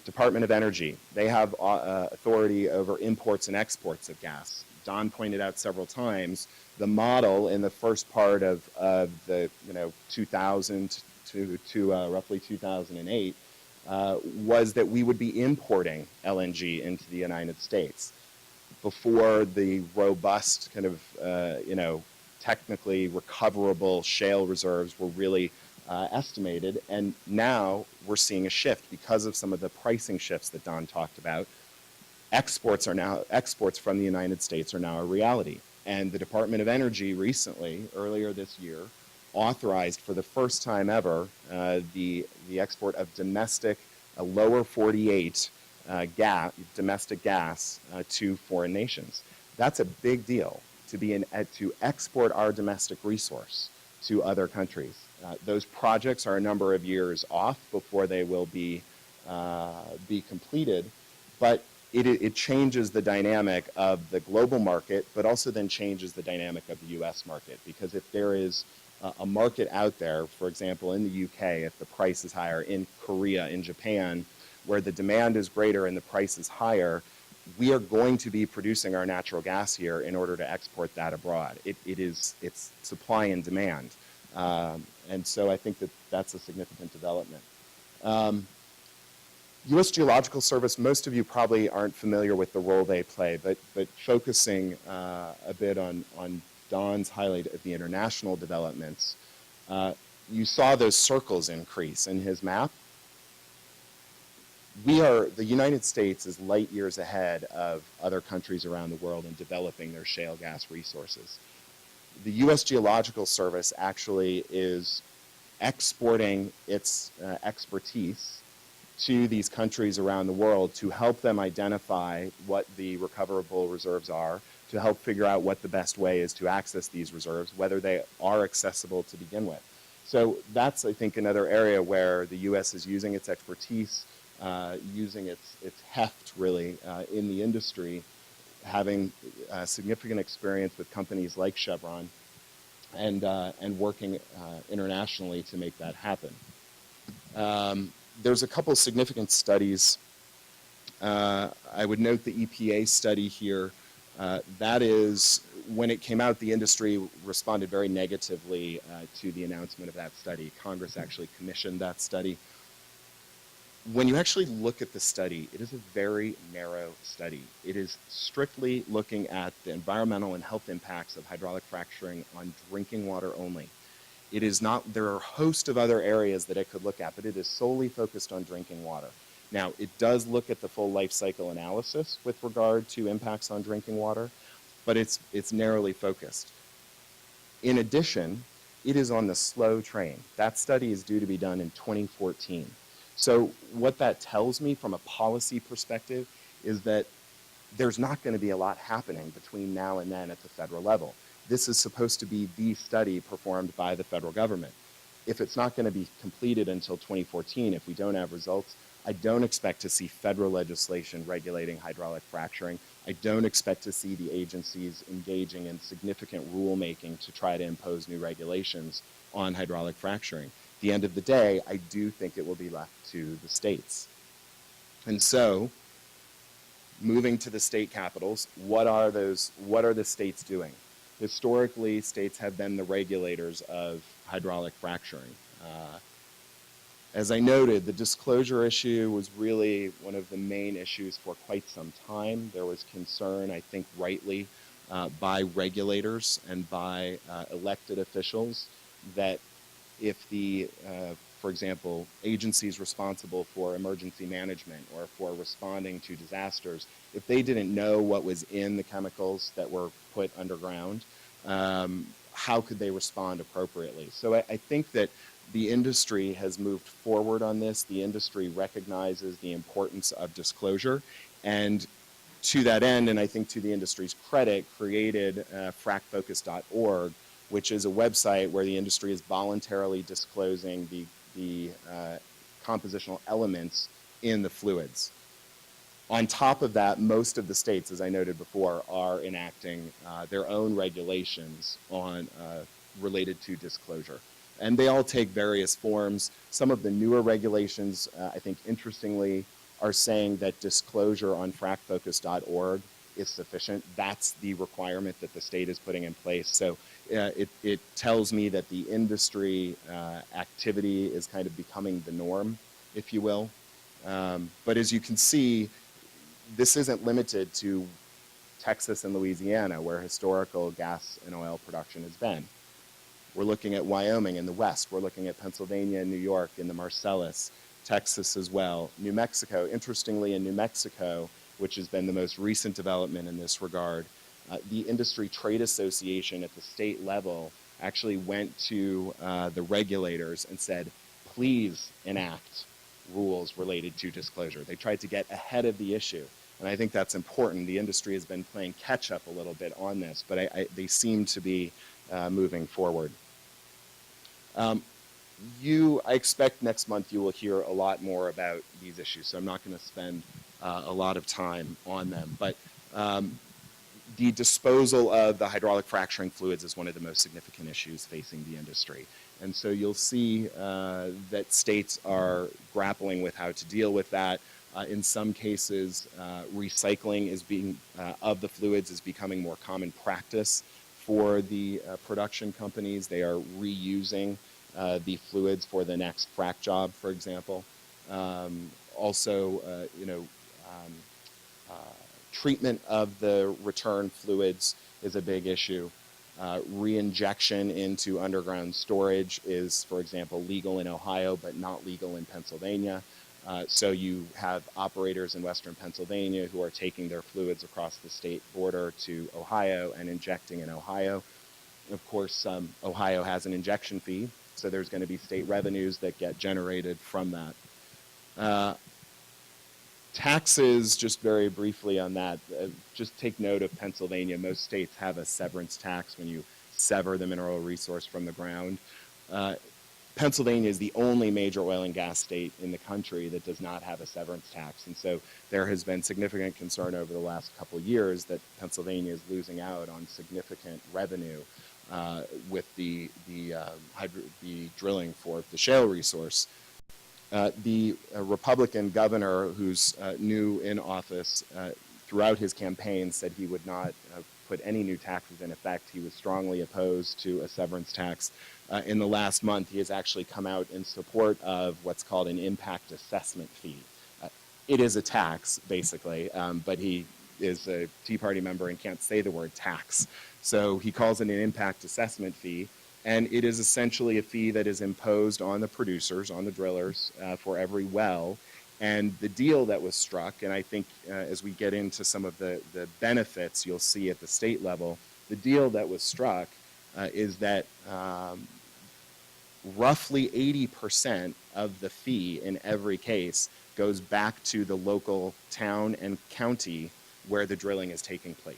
D: Department of Energy, they have authority over imports and exports of gas. Don pointed out several times the model in the first part of the 2000 to roughly 2008 was that we would be importing LNG into the United States before the robust kind of technically recoverable shale reserves were really estimated. And now we're seeing a shift because of some of the pricing shifts that Don talked about. Exports from the United States are now a reality. And the Department of Energy recently, earlier this year, authorized for the first time ever the export of domestic, lower 48 domestic gas to foreign nations. That's a big deal to export our domestic resource to other countries. Those projects are a number of years off before they will be completed, but it changes the dynamic of the global market, but also then changes the dynamic of the U.S. market. Because if there is a market out there, for example, in the UK, if the price is higher, in Korea, in Japan, where the demand is greater and the price is higher, we are going to be producing our natural gas here in order to export that abroad. It's supply and demand. And so I think that's a significant development. U.S. Geological Service, most of you probably aren't familiar with the role they play, but focusing a bit on Don's highlight of the international developments, you saw those circles increase in his map. The United States is light years ahead of other countries around the world in developing their shale gas resources. The U.S. Geological Service actually is exporting its expertise to these countries around the world to help them identify what the recoverable reserves are, to help figure out what the best way is to access these reserves, whether they are accessible to begin with. So that's, I think, another area where the U.S. is using its expertise, using its heft, really, in the industry, having significant experience with companies like Chevron, and working internationally to make that happen. There's a couple significant studies. I would note the EPA study here. That is, when it came out, the industry responded very negatively to the announcement of that study. Congress actually commissioned that study. When you actually look at the study, it is a very narrow study. It is strictly looking at the environmental and health impacts of hydraulic fracturing on drinking water only. It is not, there are a host of other areas that it could look at, but it is solely focused on drinking water. Now, it does look at the full life cycle analysis with regard to impacts on drinking water, but it's narrowly focused. In addition, it is on the slow train. That study is due to be done in 2014. So what that tells me from a policy perspective is that there's not going to be a lot happening between now and then at the federal level. This is supposed to be the study performed by the federal government. If it's not going to be completed until 2014, if we don't have results, I don't expect to see federal legislation regulating hydraulic fracturing. I don't expect to see the agencies engaging in significant rulemaking to try to impose new regulations on hydraulic fracturing. At the end of the day, I do think it will be left to the states. And so, moving to the state capitals, what are the states doing? Historically, states have been the regulators of hydraulic fracturing. As I noted, the disclosure issue was really one of the main issues for quite some time. There was concern, I think rightly, by regulators and by elected officials that if for example, agencies responsible for emergency management or for responding to disasters, if they didn't know what was in the chemicals that were put underground, how could they respond appropriately? So I think that the industry has moved forward on this. The industry recognizes the importance of disclosure, and to that end, and I think to the industry's credit, created frackfocus.org, which is a website where the industry is voluntarily disclosing the compositional elements in the fluids. On top of that, most of the states, as I noted before, are enacting their own regulations related to disclosure. And they all take various forms. Some of the newer regulations, I think interestingly, are saying that disclosure on frackfocus.org is sufficient. That's the requirement that the state is putting in place. So it tells me that the industry activity is kind of becoming the norm, if you will. But as you can see, this isn't limited to Texas and Louisiana, where historical gas and oil production has been. We're looking at Wyoming in the west. We're looking at Pennsylvania and New York in the Marcellus, Texas as well. New Mexico, interestingly, in New Mexico, which has been the most recent development in this regard, the Industry Trade Association at the state level actually went to the regulators and said, please enact rules related to disclosure. They tried to get ahead of the issue. And I think that's important. The industry has been playing catch up a little bit on this, but they seem to be moving forward. I expect next month you will hear a lot more about these issues, so I'm not going to spend a lot of time on them. But the disposal of the hydraulic fracturing fluids is one of the most significant issues facing the industry. And so you'll see that states are grappling with how to deal with that. In some cases, recycling of the fluids is becoming more common practice for the production companies. They are reusing the fluids for the next frack job, for example. Treatment of the return fluids is a big issue. Reinjection into underground storage is, for example, legal in Ohio, but not legal in Pennsylvania. So you have operators in Western Pennsylvania who are taking their fluids across the state border to Ohio and injecting in Ohio. Of course, Ohio has an injection fee, so there's going to be state revenues that get generated from that. Taxes, just very briefly on that, just take note of Pennsylvania. Most states have a severance tax when you sever the mineral resource from the ground. Pennsylvania is the only major oil and gas state in the country that does not have a severance tax. And so there has been significant concern over the last couple of years that Pennsylvania is losing out on significant revenue with the drilling for the shale resource. The Republican governor who's new in office throughout his campaign said he would not put any new taxes in effect. He was strongly opposed to a severance tax. In the last month, he has actually come out in support of what's called an impact assessment fee. It is a tax, basically, but he is a Tea Party member and can't say the word tax. So he calls it an impact assessment fee. And it is essentially a fee that is imposed on the producers, on the drillers, for every well. And the deal that was struck, and I think as we get into some of the benefits you'll see at the state level, the deal that was struck is that roughly 80% of the fee in every case goes back to the local town and county where the drilling is taking place.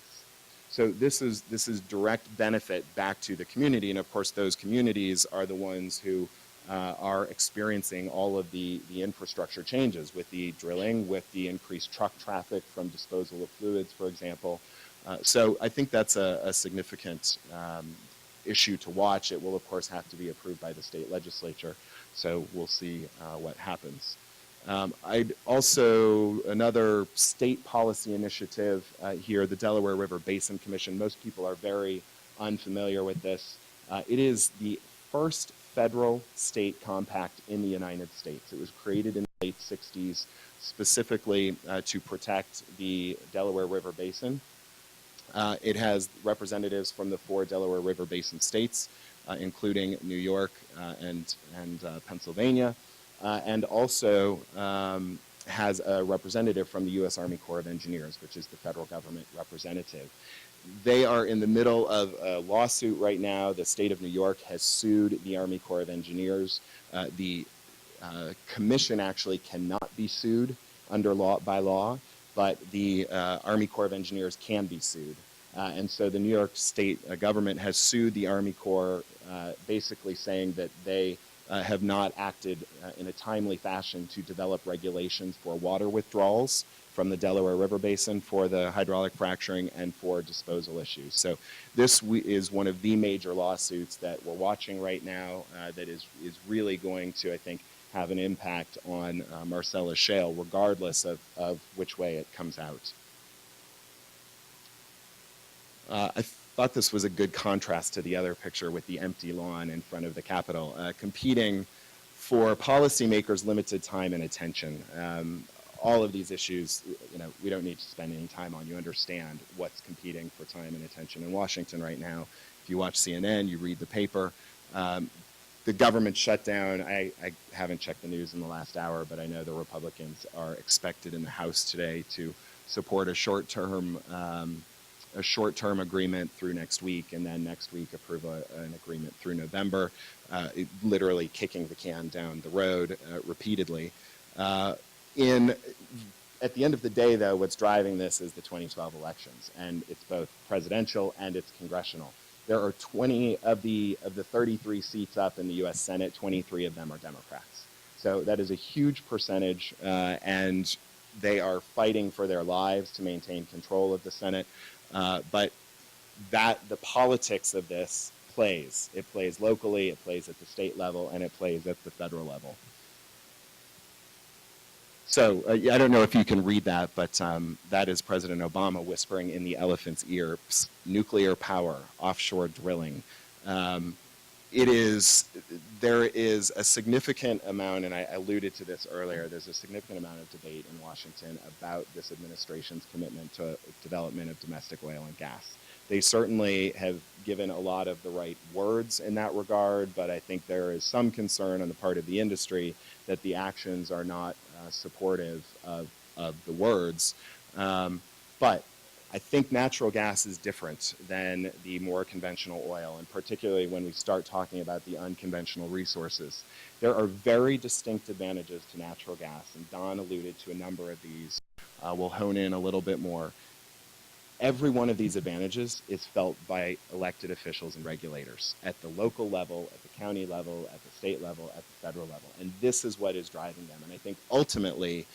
D: So this is direct benefit back to the community, and of course those communities are the ones who are experiencing all of the infrastructure changes with the drilling, with the increased truck traffic from disposal of fluids, for example. So I think that's a significant issue to watch. It will of course have to be approved by the state legislature, so we'll see what happens. I'd also, another state policy initiative here, the Delaware River Basin Commission. Most people are very unfamiliar with this. It is the first federal state compact in the United States. It was created in the late 60s specifically to protect the Delaware River Basin. It has representatives from the 4 Delaware River Basin states, including New York and Pennsylvania. And also has a representative from the U.S. Army Corps of Engineers, which is the federal government representative. They are in the middle of a lawsuit right now. The state of New York has sued the Army Corps of Engineers. The commission actually cannot be sued by law, but the Army Corps of Engineers can be sued. And so the New York state government has sued the Army Corps, basically saying that they have not acted in a timely fashion to develop regulations for water withdrawals from the Delaware River Basin for the hydraulic fracturing and for disposal issues. So this is one of the major lawsuits that we're watching right now that is really going to, I think, have an impact on Marcellus Shale, regardless of which way it comes out. I thought this was a good contrast to the other picture with the empty lawn in front of the Capitol. Competing for policymakers' limited time and attention. All of these issues, we don't need to spend any time on. You understand what's competing for time and attention in Washington right now. If you watch CNN, you read the paper. The government shutdown, I haven't checked the news in the last hour, but I know the Republicans are expected in the House today to support a short-term agreement through next week, and then next week approve an agreement through November, literally kicking the can down the road repeatedly. At the end of the day, though, what's driving this is the 2012 elections, and it's both presidential and it's congressional. There are 20 of the 33 seats up in the U.S. Senate, 23 of them are Democrats. So that is a huge percentage, and they are fighting for their lives to maintain control of the Senate. But the politics of this plays. It plays locally, it plays at the state level, and it plays at the federal level. So I don't know if you can read that, but that is President Obama whispering in the elephant's ear, nuclear power, offshore drilling. There is a significant amount, and I alluded to this earlier, there's a significant amount of debate in Washington about this administration's commitment to development of domestic oil and gas. They certainly have given a lot of the right words in that regard, but I think there is some concern on the part of the industry that the actions are not supportive of the words. But I think natural gas is different than the more conventional oil, and particularly when we start talking about the unconventional resources. There are very distinct advantages to natural gas, and Don alluded to a number of these. We'll hone in a little bit more. Every one of these advantages is felt by elected officials and regulators at the local level, at the county level, at the state level, at the federal level. And this is what is driving them. And I think ultimately,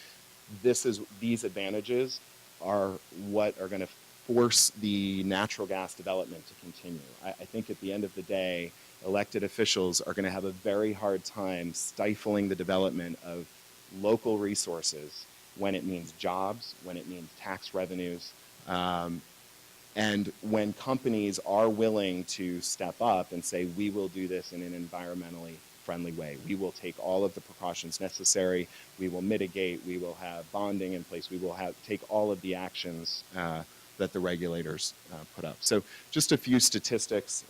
D: these advantages are what are going to force the natural gas development to continue. I think at the end of the day, elected officials are going to have a very hard time stifling the development of local resources when it means jobs, when it means tax revenues, and when companies are willing to step up and say, we will do this in an environmentally friendly way. We will take all of the precautions necessary. We will mitigate. We will have bonding in place. We will take all of the actions that the regulators put up. So just a few statistics.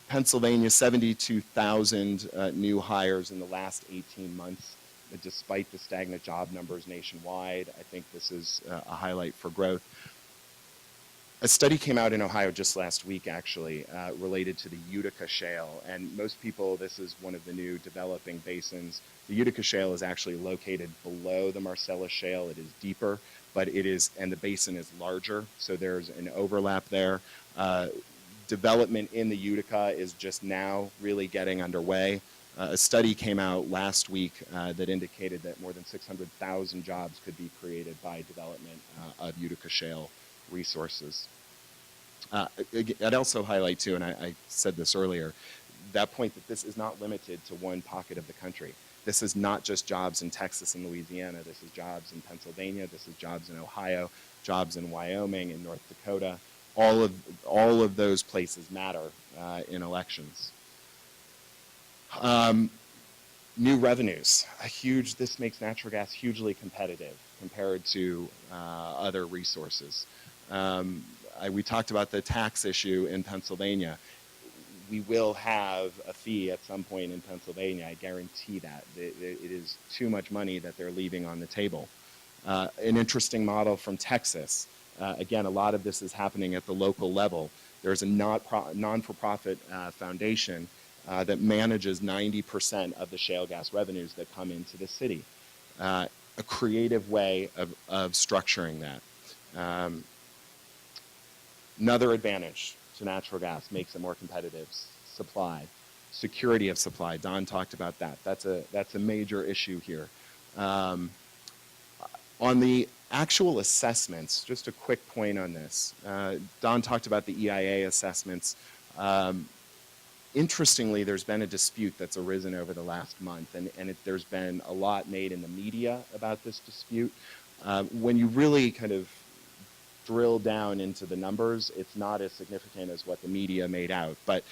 D: Pennsylvania, 72,000 new hires in the last 18 months. Despite the stagnant job numbers nationwide, I think this is a highlight for growth. A study came out in Ohio just last week, actually, related to the Utica Shale. And most people, this is one of the new developing basins. The Utica Shale is actually located below the Marcellus Shale. It is deeper, but and the basin is larger, so there's an overlap there. Development in the Utica is just now really getting underway. A study came out last week that indicated that more than 600,000 jobs could be created by development of Utica Shale resources. I'd also highlight too, and I said this earlier, that point that this is not limited to one pocket of the country. This is not just jobs in Texas and Louisiana. This is jobs in Pennsylvania. This is jobs in Ohio, jobs in Wyoming, in North Dakota. All of those places matter in elections. New revenues, this makes natural gas hugely competitive compared to other resources. We talked about the tax issue in Pennsylvania. We will have a fee at some point in Pennsylvania, I guarantee that. It is too much money that they're leaving on the table. An interesting model from Texas. Again, a lot of this is happening at the local level. There's a non-for-profit foundation that manages 90% of the shale gas revenues that come into the city. A creative way of structuring that. Another advantage to natural gas makes it more competitive. Supply, security of supply. Don talked about that. That's a major issue here. On the actual assessments, just a quick point on this. Don talked about the EIA assessments. Interestingly, there's been a dispute that's arisen over the last month, and there's been a lot made in the media about this dispute. When you really kind of drill down into the numbers, it's not as significant as what the media made out. But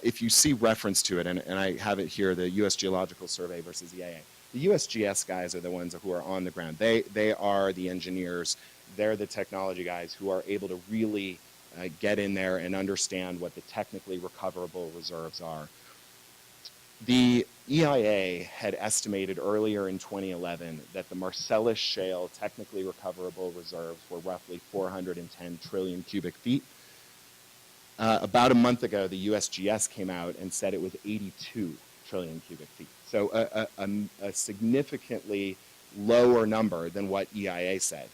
D: if you see reference to it, and I have it here, the U.S. Geological Survey versus EIA, the USGS guys are the ones who are on the ground. They are the engineers. They're the technology guys who are able to really get in there and understand what the technically recoverable reserves are. The EIA had estimated earlier in 2011 that the Marcellus Shale technically recoverable reserves were roughly 410 trillion cubic feet. About a month ago, the USGS came out and said it was 82 trillion cubic feet. So a significantly lower number than what EIA said.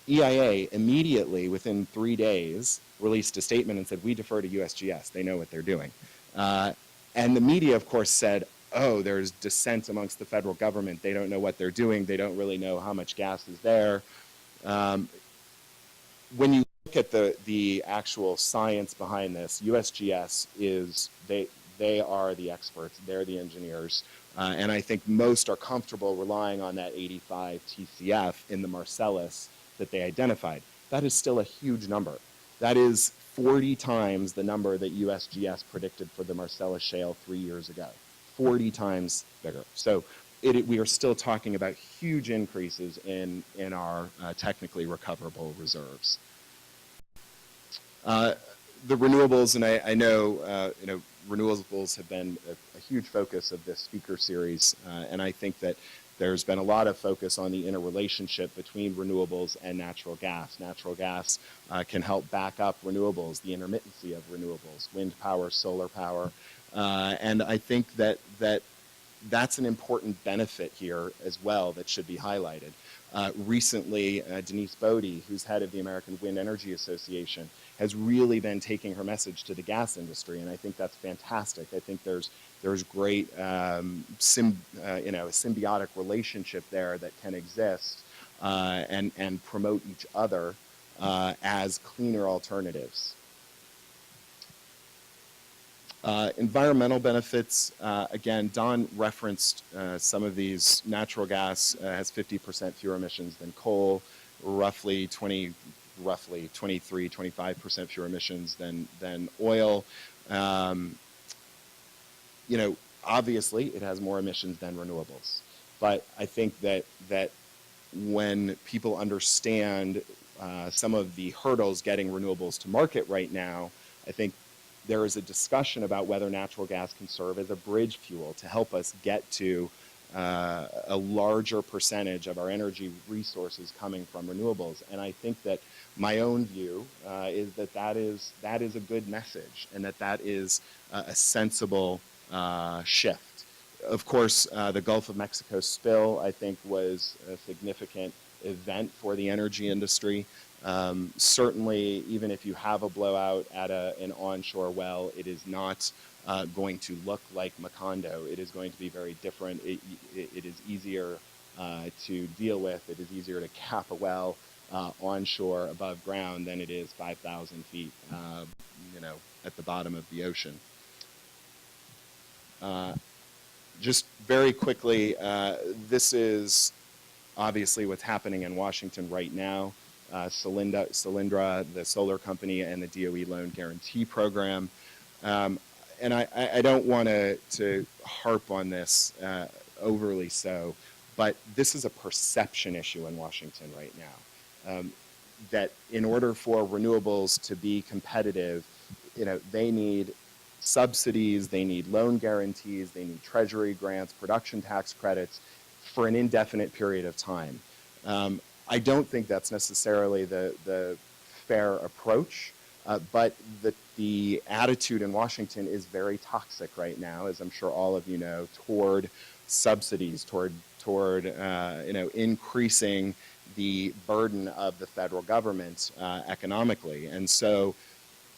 D: EIA immediately, within 3 days, released a statement and said, we defer to USGS. They know what they're doing. And the media, of course, said, oh, there's dissent amongst the federal government. They don't know what they're doing. They don't really know how much gas is there. When you look at the actual science behind this, USGS they are the experts. They're the engineers. And I think most are comfortable relying on that 85 TCF in the Marcellus that they identified. That is still a huge number. That is 40 times the number that USGS predicted for the Marcellus Shale 3 years ago. 40 times bigger. So we are still talking about huge increases in our technically recoverable reserves. Uh, the renewables, and I know, renewables have been a huge focus of this speaker series, and I think that there's been a lot of focus on the interrelationship between renewables and natural gas. Natural gas can help back up renewables, the intermittency of renewables, wind power, solar power, and I think that's an important benefit here as well that should be highlighted. Recently, Denise Bodie, who's head of the American Wind Energy Association, has really been taking her message to the gas industry, and I think that's fantastic. I think there's great a symbiotic relationship there that can exist and promote each other as cleaner alternatives. Environmental benefits, again, Don referenced some of these. Natural gas has 50% fewer emissions than coal, roughly 23, 25% fewer emissions than oil. Obviously it has more emissions than renewables. But I think that when people understand some of the hurdles getting renewables to market right now, I think there is a discussion about whether natural gas can serve as a bridge fuel to help us get to a larger percentage of our energy resources coming from renewables. And I think that my own view is that is a good message, and that is a sensible shift. Of course, the Gulf of Mexico spill, I think, was a significant event for the energy industry. Certainly, even if you have a blowout at an onshore well, it is not going to look like Macondo. It is going to be very different. It is easier to deal with. It is easier to cap a well onshore above ground than it is 5,000 feet, at the bottom of the ocean. Just very quickly, this is obviously what's happening in Washington right now. Solyndra, the solar company, and the DOE loan guarantee program. And I don't want to harp on this overly so, but this is a perception issue in Washington right now. That in order for renewables to be competitive, they need subsidies, they need loan guarantees, they need treasury grants, production tax credits for an indefinite period of time. I don't think that's necessarily the fair approach, but the attitude in Washington is very toxic right now, as I'm sure all of you know, toward subsidies, toward increasing the burden of the federal government economically. And so,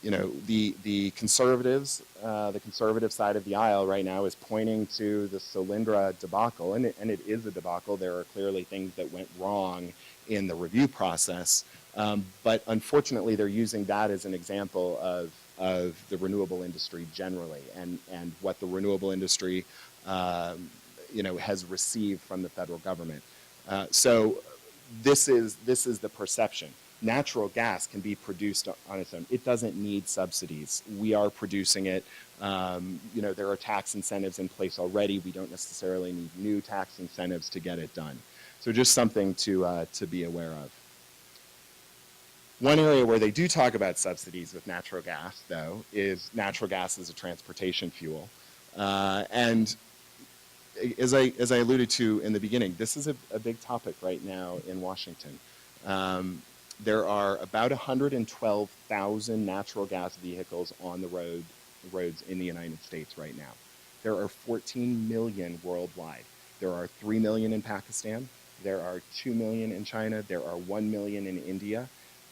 D: the conservatives, the conservative side of the aisle right now is pointing to the Solyndra debacle, and it is a debacle. There are clearly things that went wrong in the review process, but unfortunately they're using that as an example of the renewable industry generally, and what the renewable industry has received from the federal government. So this is the perception. Natural gas can be produced on its own. It doesn't need subsidies. We are producing it. There are tax incentives in place already. We don't necessarily need new tax incentives to get it done. So just something to be aware of. One area where they do talk about subsidies with natural gas, though, is natural gas as a transportation fuel. And as I alluded to in the beginning, this is a big topic right now in Washington. There are about 112,000 natural gas vehicles on the roads in the United States right now. There are 14 million worldwide. There are 3 million in Pakistan. There are 2 million in China. There are 1 million in India.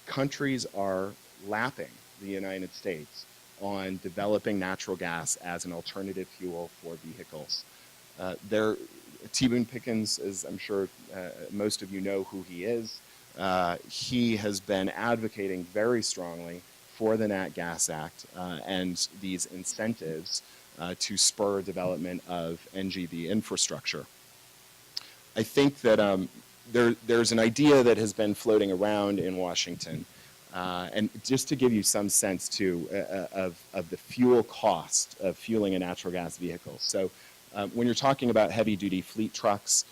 D: Countries are lapping the United States on developing natural gas as an alternative fuel for vehicles. T. Boone Pickens, as I'm sure most of you know who he is, he has been advocating very strongly for the Nat Gas Act and these incentives to spur development of NGV infrastructure. I think that there's an idea that has been floating around in Washington, and just to give you some sense too of the fuel cost of fueling a natural gas vehicle. So when you're talking about heavy duty fleet trucks,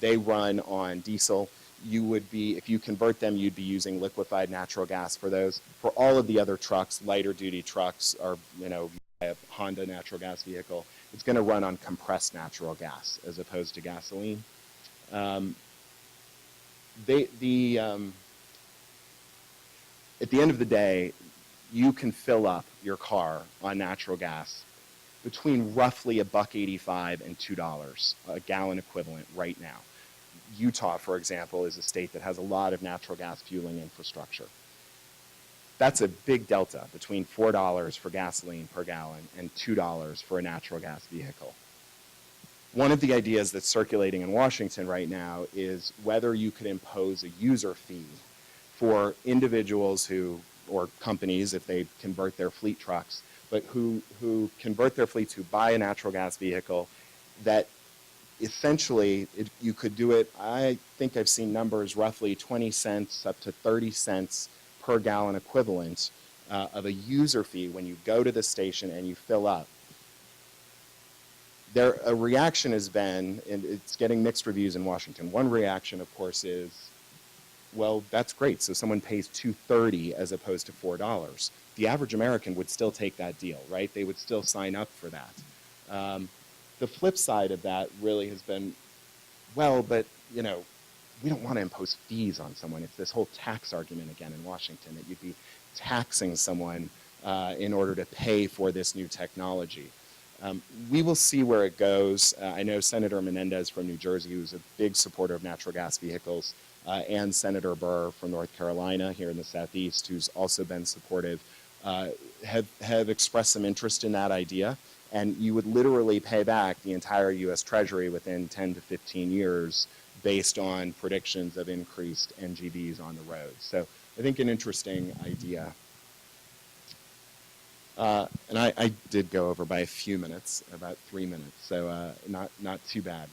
D: they run on diesel. you would be, if you convert them, you'd be using liquefied natural gas for those. For all of the other trucks, lighter duty trucks, or a Honda natural gas vehicle, it's going to run on compressed natural gas as opposed to gasoline. At the end of the day, you can fill up your car on natural gas between roughly $1.85 and $2 a gallon equivalent right now. Utah, for example, is a state that has a lot of natural gas fueling infrastructure. That's a big delta between $4 for gasoline per gallon and $2 for a natural gas vehicle. One of the ideas that's circulating in Washington right now is whether you could impose a user fee for individuals who, or companies if they convert their fleet trucks, but who convert their fleets, who buy a natural gas vehicle, that essentially you could do it, I think I've seen numbers roughly 20 cents up to 30 cents per gallon equivalent of a user fee when you go to the station and you fill up. A reaction has been, and it's getting mixed reviews in Washington. One reaction, of course, is, well, that's great. So someone pays $2.30 as opposed to $4. The average American would still take that deal, right? They would still sign up for that. The flip side of that really has been, well, but, we don't want to impose fees on someone. It's this whole tax argument again in Washington, that you'd be taxing someone in order to pay for this new technology. We will see where it goes. I know Senator Menendez from New Jersey, who's a big supporter of natural gas vehicles, and Senator Burr from North Carolina here in the Southeast, who's also been supportive, have expressed some interest in that idea. And you would literally pay back the entire U.S. Treasury within 10 to 15 years based on predictions of increased NGVs on the road. So I think an interesting idea. And I did go over by a few minutes, about 3 minutes, so not too bad.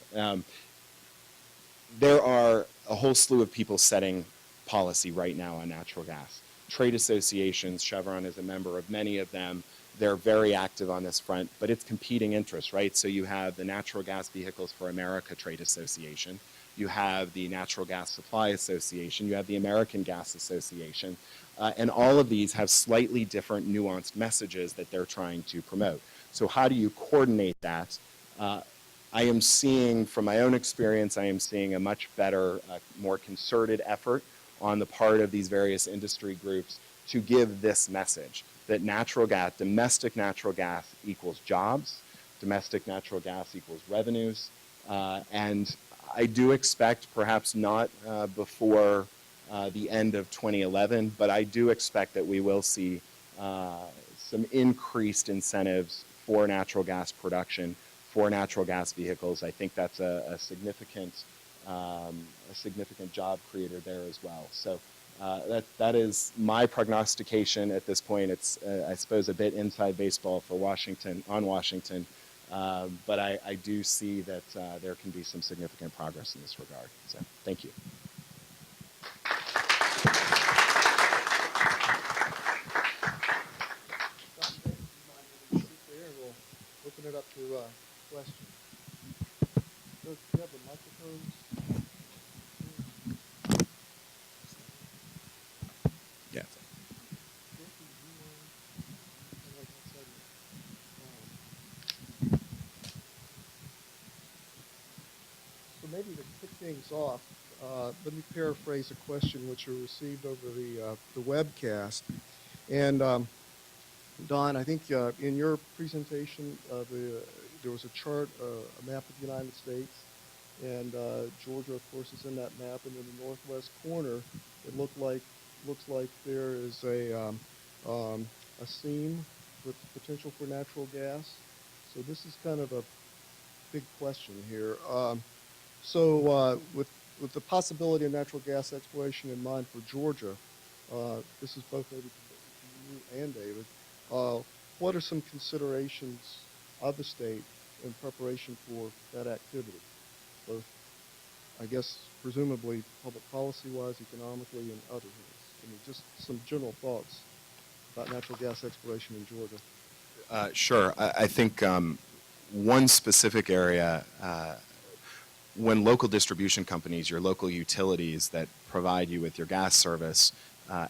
D: There are a whole slew of people setting policy right now on natural gas. Trade associations, Chevron is a member of many of them. They're very active on this front, but it's competing interests, right? So you have the Natural Gas Vehicles for America Trade Association. You have the Natural Gas Supply Association. You have the American Gas Association. And all of these have slightly different nuanced messages that they're trying to promote. So how do you coordinate that? I am seeing, from my own experience, I am seeing a much better, more concerted effort on the part of these various industry groups to give this message, that natural gas, domestic natural gas equals jobs, domestic natural gas equals revenues, and I do expect, perhaps not before the end of 2011, but I do expect that we will see some increased incentives for natural gas production, for natural gas vehicles. I think that's a significant job creator there as well. So that is my prognostication at this point. It's, I suppose, a bit inside baseball for Washington, but I do see that there can be some significant progress in this regard. So thank you.
A: We'll open it up to questions. Do you have the microphones?
D: Yeah.
A: So maybe to kick things off, let me paraphrase a question which you received over the webcast. And Don, I think in your presentation, there was a chart, a map of the United States, and Georgia, of course, is in that map. And in the northwest corner, it looks like there is a seam with potential for natural gas. So this is kind of a big question here. With the possibility of natural gas exploration in mind for Georgia, this is both maybe to you and David. What are some considerations of the state in preparation for that activity? Both, I guess, presumably public policy-wise, economically, and other things. I mean, just some general thoughts about natural gas exploration in Georgia.
D: Sure. I think one specific area, when local distribution companies, your local utilities that provide you with your gas service,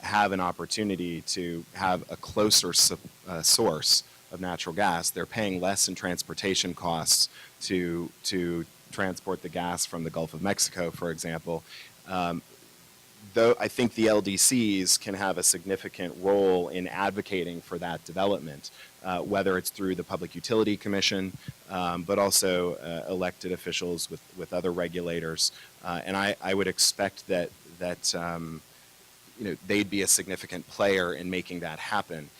D: have an opportunity to have a closer source of natural gas, they're paying less in transportation costs to transport the gas from the Gulf of Mexico, for example. Though I think the LDCs can have a significant role in advocating for that development, whether it's through the Public Utility Commission, but also elected officials with other regulators. And I would expect that they'd be a significant player in making that happen.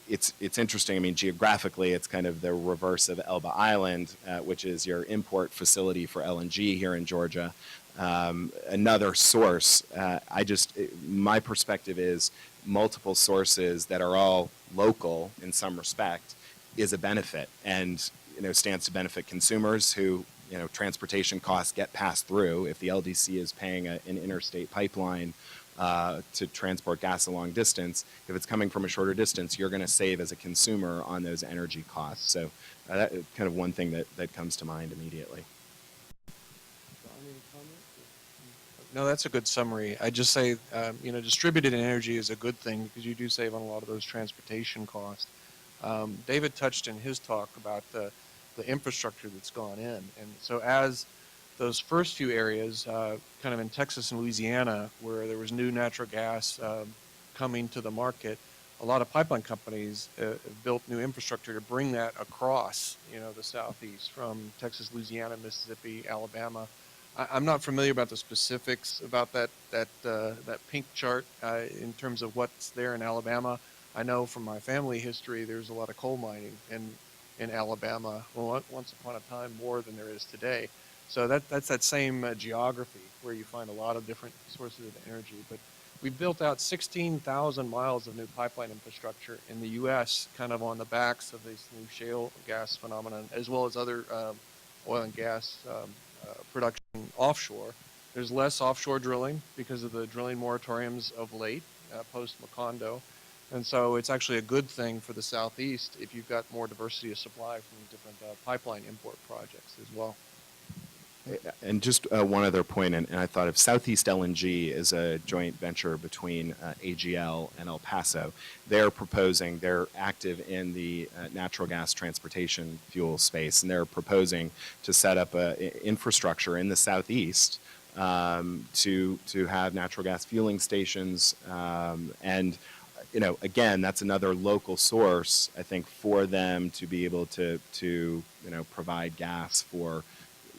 D: It's interesting. I mean, geographically, it's kind of the reverse of Elba Island, which is your import facility for LNG here in Georgia. Another source. My perspective is multiple sources that are all local in some respect is a benefit, and stands to benefit consumers who transportation costs get passed through. If the LDC is paying an interstate pipeline to transport gas a long distance, if it's coming from a shorter distance, you're going to save as a consumer on those energy costs. So that's kind of one thing that comes to mind immediately.
C: No, that's a good summary. I just say, distributed energy is a good thing because you do save on a lot of those transportation costs. David touched in his talk about the infrastructure that's gone in. And so as those first few areas, kind of in Texas and Louisiana, where there was new natural gas coming to the market, a lot of pipeline companies built new infrastructure to bring that across, the southeast from Texas, Louisiana, Mississippi, Alabama. I'm not familiar about the specifics about that pink chart in terms of what's there in Alabama. I know from my family history, there's a lot of coal mining in Alabama. Well, once upon a time, more than there is today. So that's that same geography where you find a lot of different sources of energy. But we built out 16,000 miles of new pipeline infrastructure in the U.S. kind of on the backs of this new shale gas phenomenon, as well as other oil and gas production offshore. There's less offshore drilling because of the drilling moratoriums of late, post-Macondo. And so it's actually a good thing for the Southeast if you've got more diversity of supply from different pipeline import projects as well.
D: And just one other point, and I thought of Southeast LNG is a joint venture between AGL and El Paso. They're active in the natural gas transportation fuel space, and they're proposing to set up infrastructure in the Southeast to have natural gas fueling stations. And, again, that's another local source, I think, for them to be able to provide gas for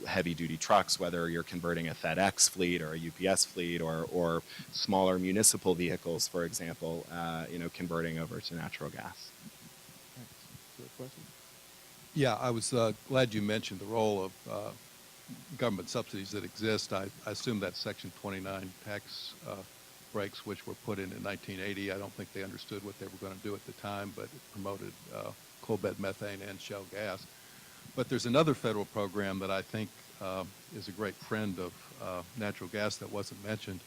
D: heavy-duty trucks, whether you're converting a FedEx fleet or a UPS fleet or smaller municipal vehicles, for example, converting over to natural gas.
E: Yeah, I was glad you mentioned the role of government subsidies that exist. I assume that Section 29 tax breaks, which were put in 1980. I don't think they understood what they were going to do at the time, but it promoted coal bed methane and shale gas. But there's another federal program that I think is a great friend of natural gas that wasn't mentioned.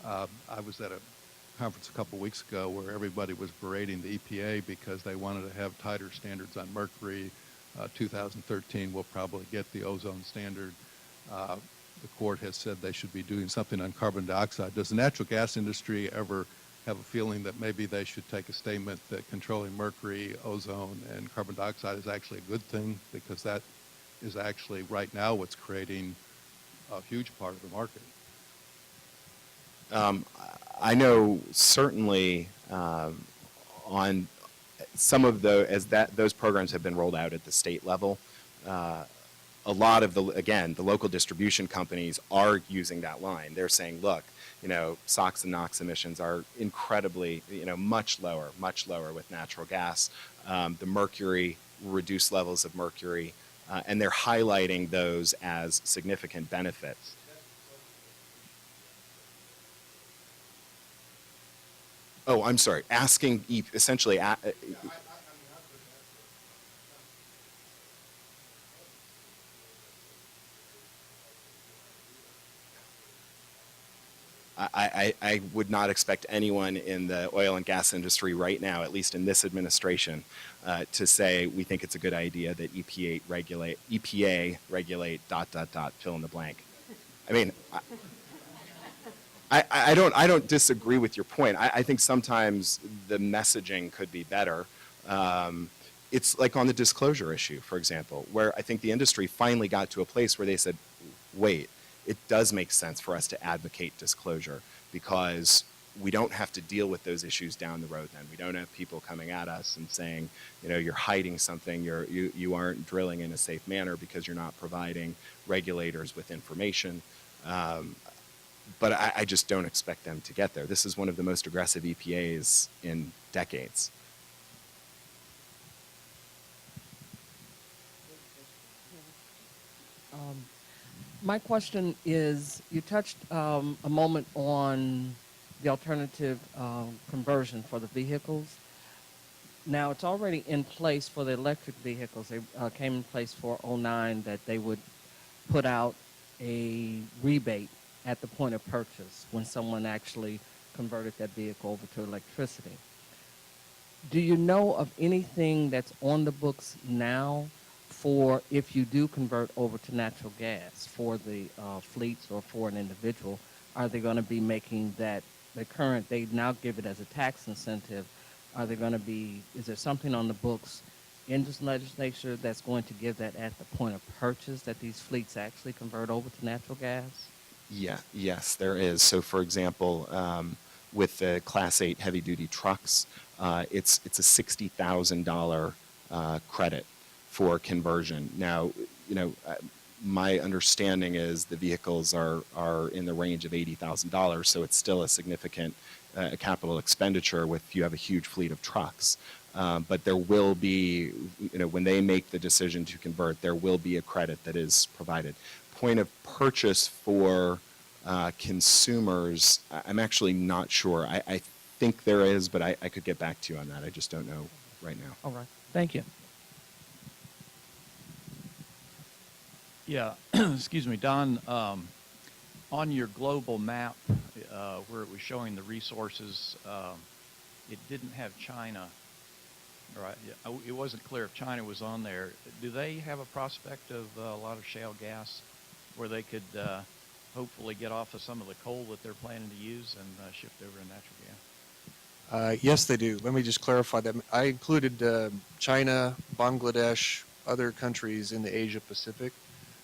E: I was at a conference a couple weeks ago where everybody was berating the EPA because they wanted to have tighter standards on mercury. 2013 will probably get the ozone standard. The court has said they should be doing something on carbon dioxide. Does the natural gas industry ever have a feeling that maybe they should take a statement that controlling mercury, ozone, and carbon dioxide is actually a good thing, because that is actually right now what's creating a huge part of the market?
D: I know certainly on some of those programs have been rolled out at the state level. A lot of the local distribution companies are using that line. They're saying, look, SOx and NOx emissions are incredibly, much lower with natural gas. The mercury, reduced levels of mercury, and they're highlighting those as significant benefits. Oh, I'm sorry. Asking essentially. I would not expect anyone in the oil and gas industry right now, at least in this administration, to say we think it's a good idea that EPA regulate ... fill in the blank. I mean, I don't disagree with your point. I think sometimes the messaging could be better. It's like on the disclosure issue, for example, where I think the industry finally got to a place where they said, wait, it does make sense for us to advocate disclosure because we don't have to deal with those issues down the road then. We don't have people coming at us and saying, you're hiding something, you aren't drilling in a safe manner because you're not providing regulators with information. But I just don't expect them to get there. This is one of the most aggressive EPAs in decades.
F: My question is, you touched a moment on the alternative conversion for the vehicles. Now, it's already in place for the electric vehicles. They came in place for '09 that they would put out a rebate at the point of purchase when someone actually converted that vehicle over to electricity. Do you know of anything that's on the books now for if you do convert over to natural gas for the fleets or for an individual? Are they going to be making that the current, they now give it as a tax incentive? Are they going to be, is there something on the books in this legislature that's going to give that at the point of purchase that these fleets actually convert over to natural gas?
D: Yeah, yes, there is. So, for example, with the Class 8 heavy-duty trucks, it's a $60,000 credit for conversion. Now, my understanding is the vehicles are in the range of $80,000, so it's still a significant capital expenditure if you have a huge fleet of trucks. But there will be, when they make the decision to convert, there will be a credit that is provided. Point of purchase for consumers, I'm actually not sure. I think there is, but I could get back to you on that. I just don't know right now.
F: All right. Thank you.
G: Yeah, excuse me, Don, on your global map where it was showing the resources, it didn't have China, right? It wasn't clear if China was on there. Do they have a prospect of a lot of shale gas where they could hopefully get off of some of the coal that they're planning to use and shift over to natural gas?
C: Yes, they do. Let me just clarify that. I included China, Bangladesh, other countries in the Asia Pacific.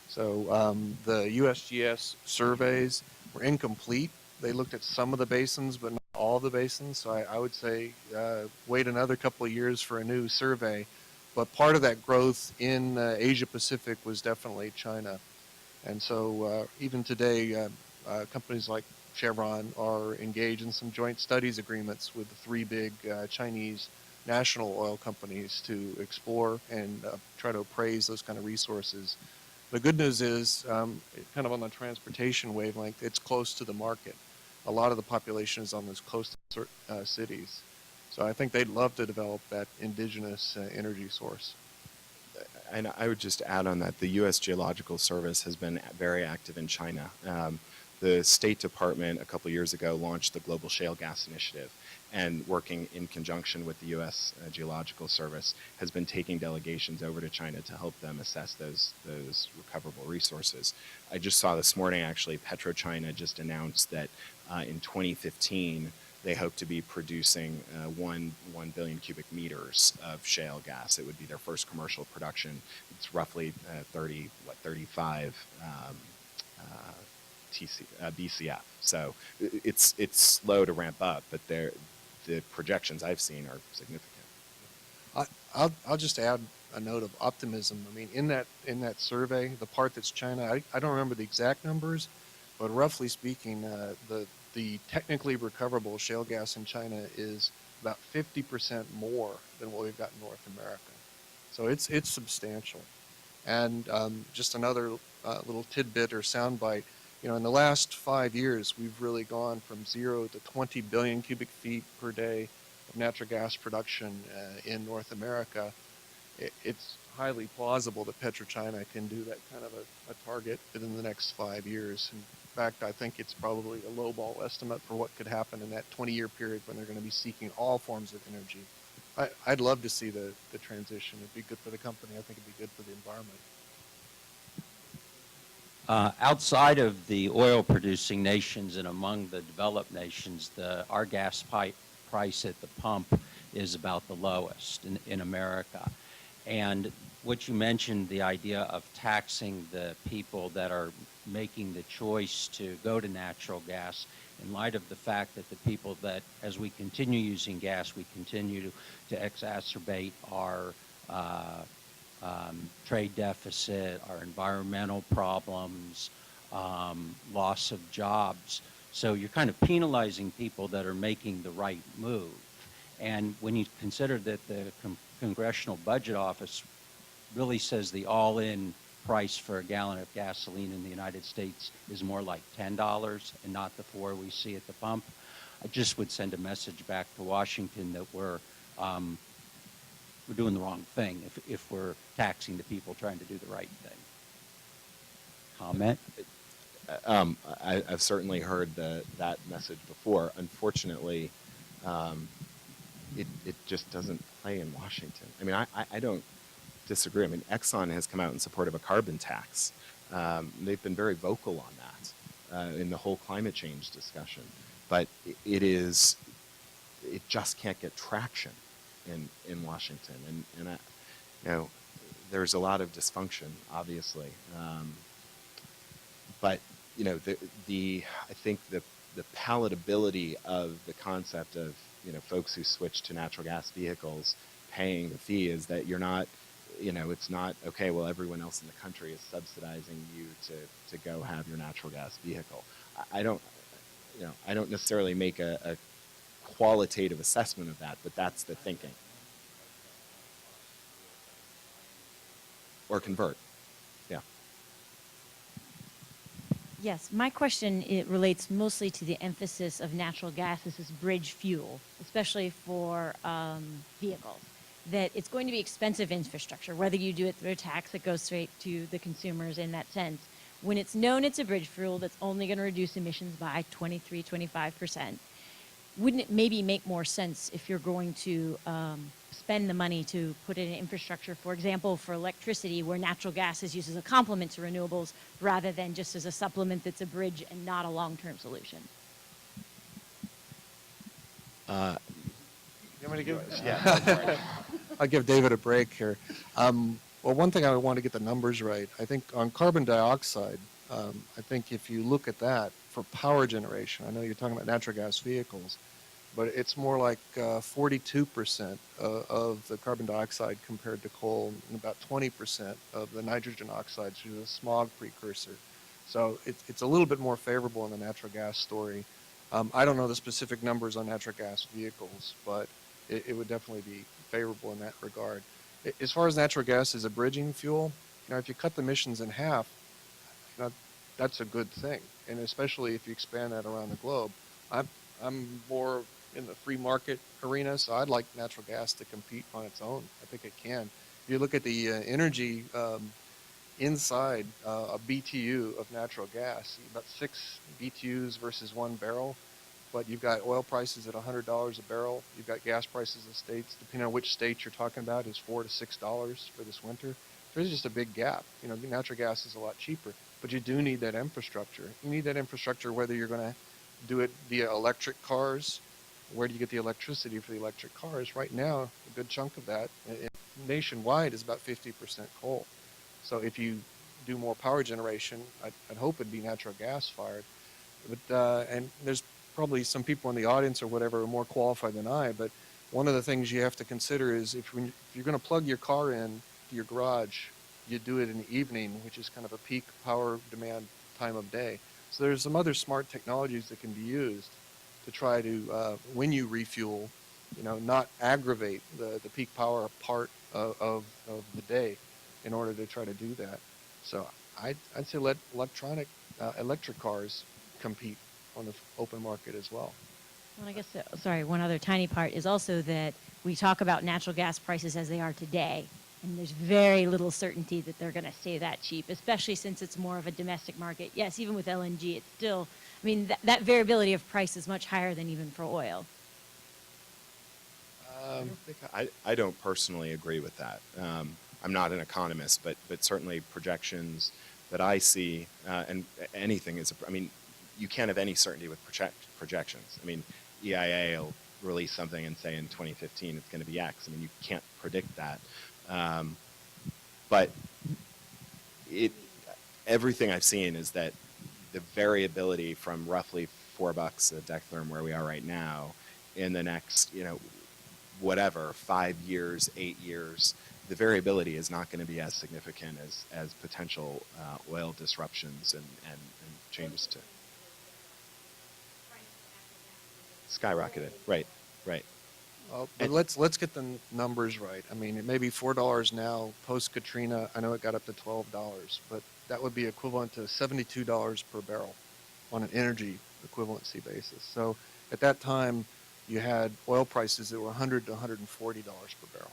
C: So the USGS surveys were incomplete. They looked at some of the basins, but not all the basins. So I would say wait another couple of years for a new survey. But part of that growth in Asia Pacific was definitely China. And so even today, companies like Chevron are engaged in some joint studies agreements with the three big Chinese national oil companies to explore and try to appraise those kind of resources. The good news is, kind of on the transportation wavelength, it's close to the market. A lot of the population is on those coastal cities. So I think they'd love to develop that indigenous energy source.
D: And I would just add on that the U.S. Geological Service has been very active in China. The State Department a couple years ago launched the Global Shale Gas Initiative, and working in conjunction with the U.S. Geological Service has been taking delegations over to China to help them assess those recoverable resources. I just saw this morning, actually, PetroChina just announced that in 2015, they hope to be producing 1 billion cubic meters of shale gas. It would be their first commercial production. It's roughly 35 BCF. So it's slow to ramp up, but the projections I've seen are significant.
C: I'll just add a note of optimism. I mean, in that survey, the part that's China, I don't remember the exact numbers, but roughly speaking, the technically recoverable shale gas in China is about 50% more than what we've got in North America. So it's substantial. And just another little tidbit or soundbite, in the last 5 years, we've really gone from 0 to 20 billion cubic feet per day of natural gas production in North America. It's highly plausible that PetroChina can do that kind of a target within the next 5 years. In fact, I think it's probably a lowball estimate for what could happen in that 20-year period when they're going to be seeking all forms of energy. I'd love to see the transition. It'd be good for the company. I think it'd be good for the environment.
H: Outside of the oil-producing nations and among the developed nations, our gas price at the pump is about the lowest in America. And what you mentioned, the idea of taxing the people that are making the choice to go to natural gas, in light of the fact that the people that, as we continue using gas, we continue to exacerbate our trade deficit, our environmental problems, loss of jobs. So you're kind of penalizing people that are making the right move. And when you consider that the Congressional Budget Office really says the all-in price for a gallon of gasoline in the United States is more like $10 and not the $4 we see at the pump, I just would send a message back to Washington that we're doing the wrong thing if we're taxing the people trying to do the right thing. Comment?
D: I've certainly heard that message before. Unfortunately, it just doesn't play in Washington. I mean, I don't disagree. I mean, Exxon has come out in support of a carbon tax. They've been very vocal on that in the whole climate change discussion. But it just can't get traction in Washington. And there's a lot of dysfunction, obviously. But I think the palatability of the concept of folks who switch to natural gas vehicles paying the fee is that you're not, it's not okay. Well, everyone else in the country is subsidizing you to go have your natural gas vehicle. I don't necessarily make a qualitative assessment of that, but that's the thinking. Or convert. Yeah.
I: Yes, my question, it relates mostly to the emphasis of natural gas as this bridge fuel, especially for vehicles, that it's going to be expensive infrastructure, whether you do it through a tax that goes straight to the consumers in that sense. When it's known it's a bridge fuel that's only going to reduce emissions by 23, 25%, wouldn't it maybe make more sense if you're going to spend the money to put in infrastructure, for example, for electricity, where natural gas is used as a complement to renewables rather than just as a supplement that's a bridge and not a long-term solution?
C: You want me to give?
D: Yeah.
C: I'll give David a break here. Well, one thing I want to get the numbers right. I think on carbon dioxide, I think if you look at that for power generation, I know you're talking about natural gas vehicles, but it's more like 42% of the carbon dioxide compared to coal, and about 20% of the nitrogen oxides, which is a smog precursor. So it's a little bit more favorable in the natural gas story. I don't know the specific numbers on natural gas vehicles, but it would definitely be favorable in that regard. As far as natural gas as a bridging fuel, if you cut the emissions in half, that's a good thing, and especially if you expand that around the globe. I'm more in the free market arena, so I'd like natural gas to compete on its own. I think it can. If you look at the energy inside a BTU of natural gas, about 6 BTUs versus 1 barrel, but you've got oil prices at $100 a barrel. You've got gas prices in states, depending on which state you're talking about, is $4 to $6 for this winter. There's just a big gap. Natural gas is a lot cheaper, but you do need that infrastructure. You need that infrastructure whether you're going to do it via electric cars. Where do you get the electricity for the electric cars? Right now, a good chunk of that nationwide is about 50% coal. So if you do more power generation, I'd hope it'd be natural gas fired. But and there's probably some people in the audience or whatever are more qualified than I, but one of the things you have to consider is if you're going to plug your car in to your garage, you do it in the evening, which is kind of a peak power demand time of day. So there's some other smart technologies that can be used to try to, when you refuel, not aggravate the peak power part of the day in order to try to do that. So I'd say let electric cars compete on the open market as well.
I: Well, I guess, sorry, one other tiny part is also that we talk about natural gas prices as they are today, And there's very little certainty that they're going to stay that cheap, especially since it's more of a domestic market. Yes, even with LNG, it's still, I mean, that variability of price is much higher than even for oil.
D: I don't personally agree with that. I'm not an economist, but certainly projections that I see, and anything is, I mean, you can't have any certainty with projections. I mean, EIA will release something and say in 2015 it's going to be X. I mean, you can't predict that. But everything I've seen is that the variability from roughly $4 a decatherm where we are right now in the next, whatever, 5 years, 8 years, the variability is not going to be as significant as potential oil disruptions and changes to skyrocketed. Right.
C: But let's get the numbers right. I mean, it may be $4 now. Post Katrina, I know it got up to $12, but that would be equivalent to $72 per barrel on an energy equivalency basis. So at that time, you had oil prices that were $100 to $140 per barrel.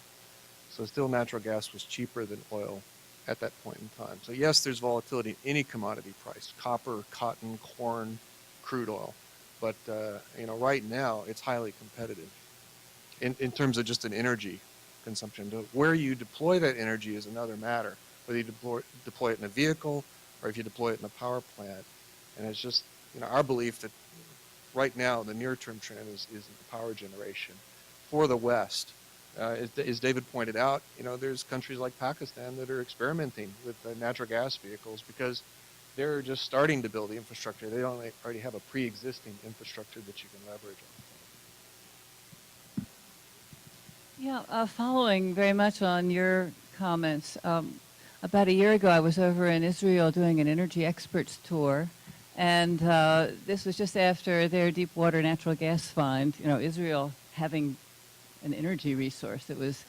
C: So still natural gas was cheaper than oil at that point in time. So yes, there's volatility in any commodity price: copper, cotton, corn, crude oil. But right now it's highly competitive in terms of just an energy consumption. Where you deploy that energy is another matter. Whether you deploy it in a vehicle or if you deploy it in a power plant. And it's just our belief that right now the near-term trend is power generation for the West. As David pointed out, there's countries like Pakistan that are experimenting with natural gas vehicles because they're just starting to build the infrastructure. They don't already have a pre-existing infrastructure that you can leverage on.
J: Yeah, following very much on your comments, about a year ago I was over in Israel doing an energy experts tour, and this was just after their deep water natural gas find. Israel having an energy resource. It was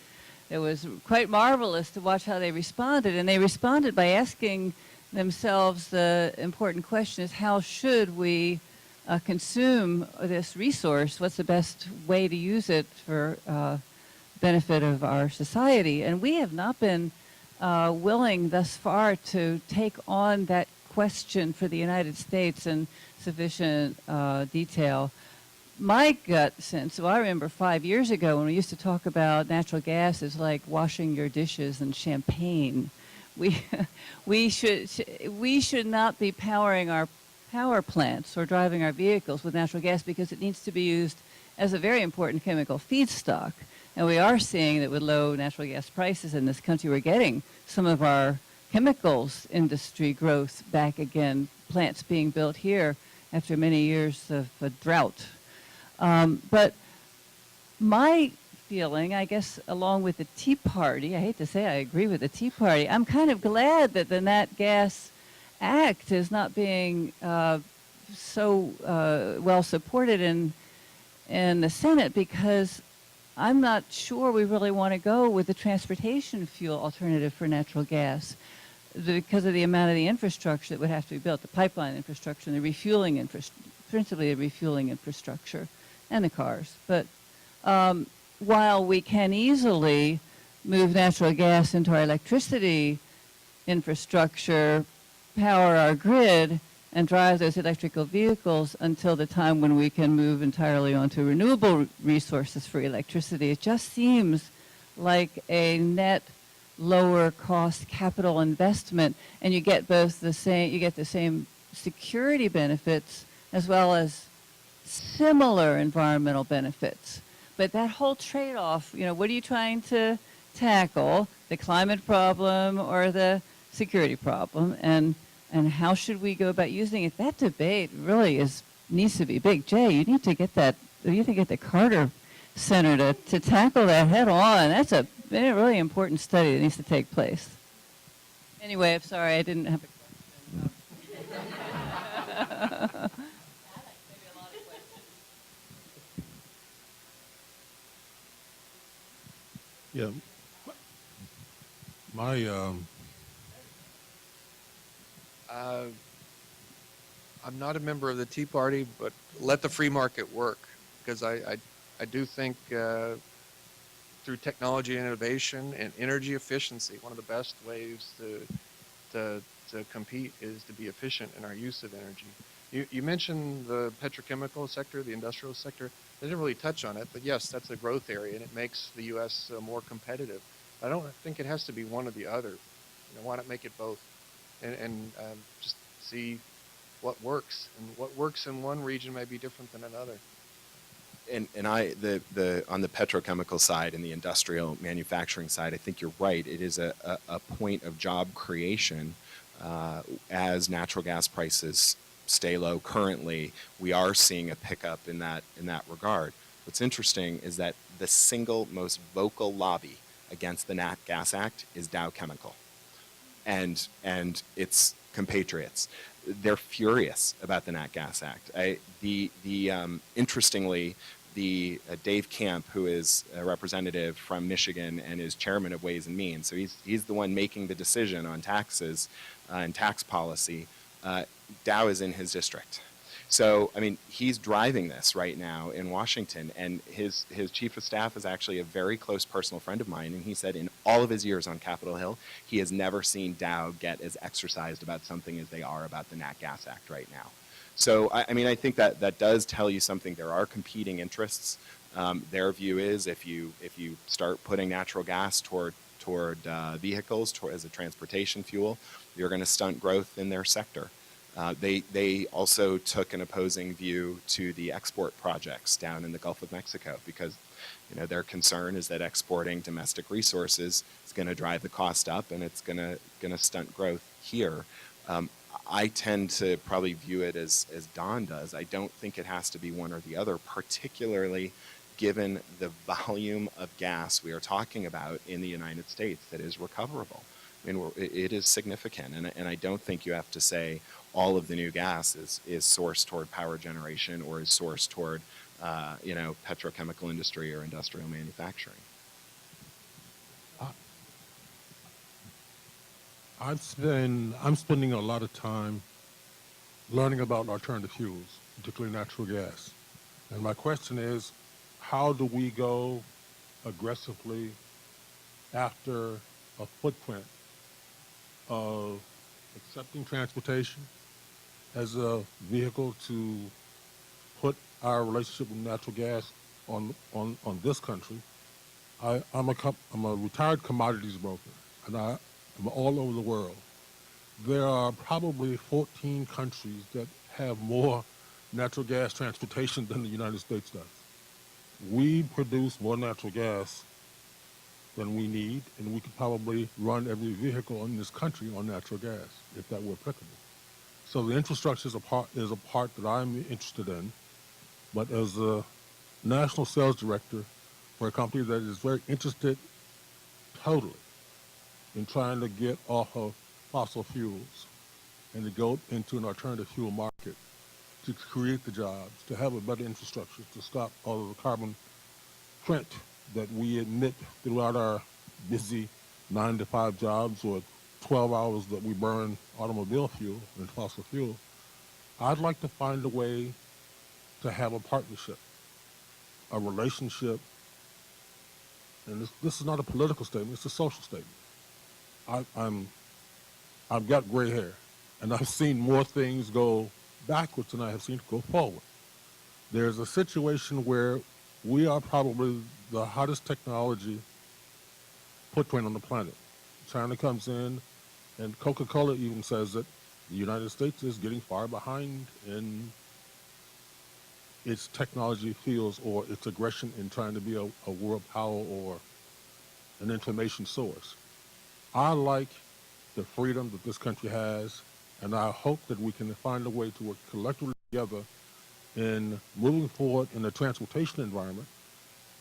J: quite marvelous to watch how they responded, and they responded by asking themselves the important question is, how should we consume this resource? What's the best way to use it for benefit of our society? And we have not been willing thus far to take on that question for the United States in sufficient detail. My gut sense, I remember 5 years ago when we used to talk about natural gas as like washing your dishes and champagne. We should not be powering our power plants or driving our vehicles with natural gas because it needs to be used as a very important chemical feedstock. And we are seeing that with low natural gas prices in this country, we're getting some of our chemicals industry growth back again, plants being built here after many years of a drought. But my feeling, I guess, along with the Tea Party, I hate to say I agree with the Tea Party, I'm kind of glad that the Nat Gas Act is not being so well supported in the Senate, because I'm not sure we really want to go with the transportation fuel alternative for natural gas because of the amount of the infrastructure that would have to be built, the pipeline infrastructure and the refueling principally the refueling infrastructure and the cars. But while we can easily move natural gas into our electricity infrastructure, power our grid, and drive those electrical vehicles until the time when we can move entirely onto renewable resources for electricity, it just seems like a net lower cost capital investment, and you get the same security benefits as well as similar environmental benefits. But that whole trade-off, what are you trying to tackle? The climate problem or the security problem? And how should we go about using it? That debate really needs to be big. Jay, you need to get the Carter Center to tackle that head on. That's a really important study that needs to take place. Anyway, I'm sorry, I didn't have a question.
K: Yeah.
C: I'm not a member of the Tea Party, but let the free market work, because I do think through technology and innovation and energy efficiency. One of the best ways to compete is to be efficient in our use of energy. You mentioned the petrochemical sector, the industrial sector. I didn't really touch on it, but yes, that's a growth area, and it makes the U.S. More competitive. I don't think it has to be one or the other. Why not make it both, and just see what works, and what works in one region may be different than another.
D: And on the petrochemical side and the industrial manufacturing side, I think you're right. It is a point of job creation as natural gas prices stay low. Currently, we are seeing a pickup in that regard. What's interesting is that the single most vocal lobby against the Nat Gas Act is Dow Chemical, and its compatriots. They're furious about the Nat Gas Act. Interestingly, Dave Camp, who is a representative from Michigan and is chairman of Ways and Means, so he's the one making the decision on taxes and tax policy. Dow is in his district. So, I mean, he's driving this right now in Washington, and his chief of staff is actually a very close personal friend of mine, and he said in all of his years on Capitol Hill, he has never seen Dow get as exercised about something as they are about the Nat Gas Act right now. So, I mean, I think that does tell you something. There are competing interests. Their view is if you start putting natural gas toward vehicles as a transportation fuel, you're going to stunt growth in their sector. They also took an opposing view to the export projects down in the Gulf of Mexico because, their concern is that exporting domestic resources is going to drive the cost up and it's going to stunt growth here. I tend to probably view it as Don does. I don't think it has to be one or the other, particularly given the volume of gas we are talking about in the United States that is recoverable. I mean, it is significant, and I don't think you have to say all of the new gas is sourced toward power generation or is sourced toward, petrochemical industry or industrial manufacturing.
K: I'm spending a lot of time learning about alternative fuels, particularly natural gas. And my question is, how do we go aggressively after a footprint of accepting transportation as a vehicle to put our relationship with natural gas on this country? I'm a retired commodities broker, and I'm all over the world. There are probably 14 countries that have more natural gas transportation than the United States does. We produce more natural gas than we need, and we could probably run every vehicle in this country on natural gas if that were applicable. So the infrastructure is a part that I'm interested in, but as a national sales director for a company that is very interested totally in trying to get off of fossil fuels and to go into an alternative fuel market, to create the jobs, to have a better infrastructure, to stop all of the carbon print that we emit throughout our busy 9-to-5 jobs or 12 hours that we burn automobile fuel and fossil fuel. I'd like to find a way to have a partnership, a relationship, and this is not a political statement, it's a social statement. I've got gray hair, and I've seen more things go backwards than I have seen go forward. There's a situation where we are probably the hottest technology footprint on the planet. China comes in, and Coca-Cola even says that the United States is getting far behind in its technology fields or its aggression in trying to be a world power or an information source. I like the freedom that this country has, and I hope that we can find a way to work collectively together in moving forward in the transportation environment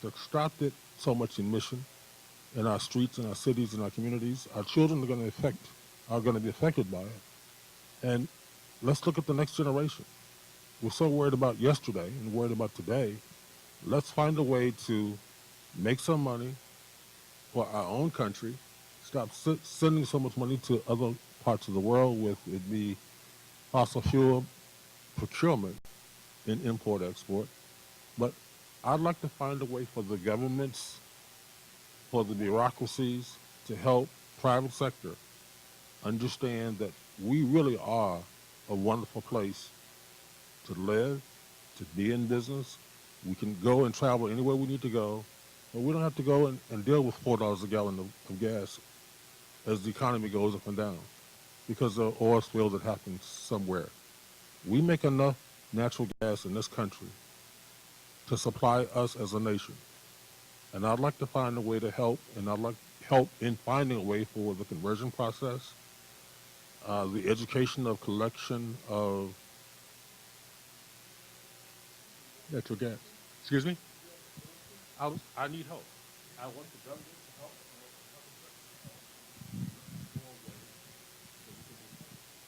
K: to stop so much emission in our streets, in our cities, in our communities. Our children are going to be affected by it. And let's look at the next generation. We're so worried about yesterday and worried about today. Let's find a way to make some money for our own country, stop sending so much money to other parts of the world with it be fossil fuel procurement in import-export. But I'd like to find a way for the governments for the bureaucracies to help private sector understand that we really are a wonderful place to live, to be in business. We can go and travel anywhere we need to go, but we don't have to go and deal with $4 a gallon of gas as the economy goes up and down because of oil spill that happens somewhere. We make enough natural gas in this country to supply us as a nation. And I'd like to find a way to help, and I'd like help in finding a way for the conversion process, the education of collection of natural gas. Excuse me? I need help. I want the government to help.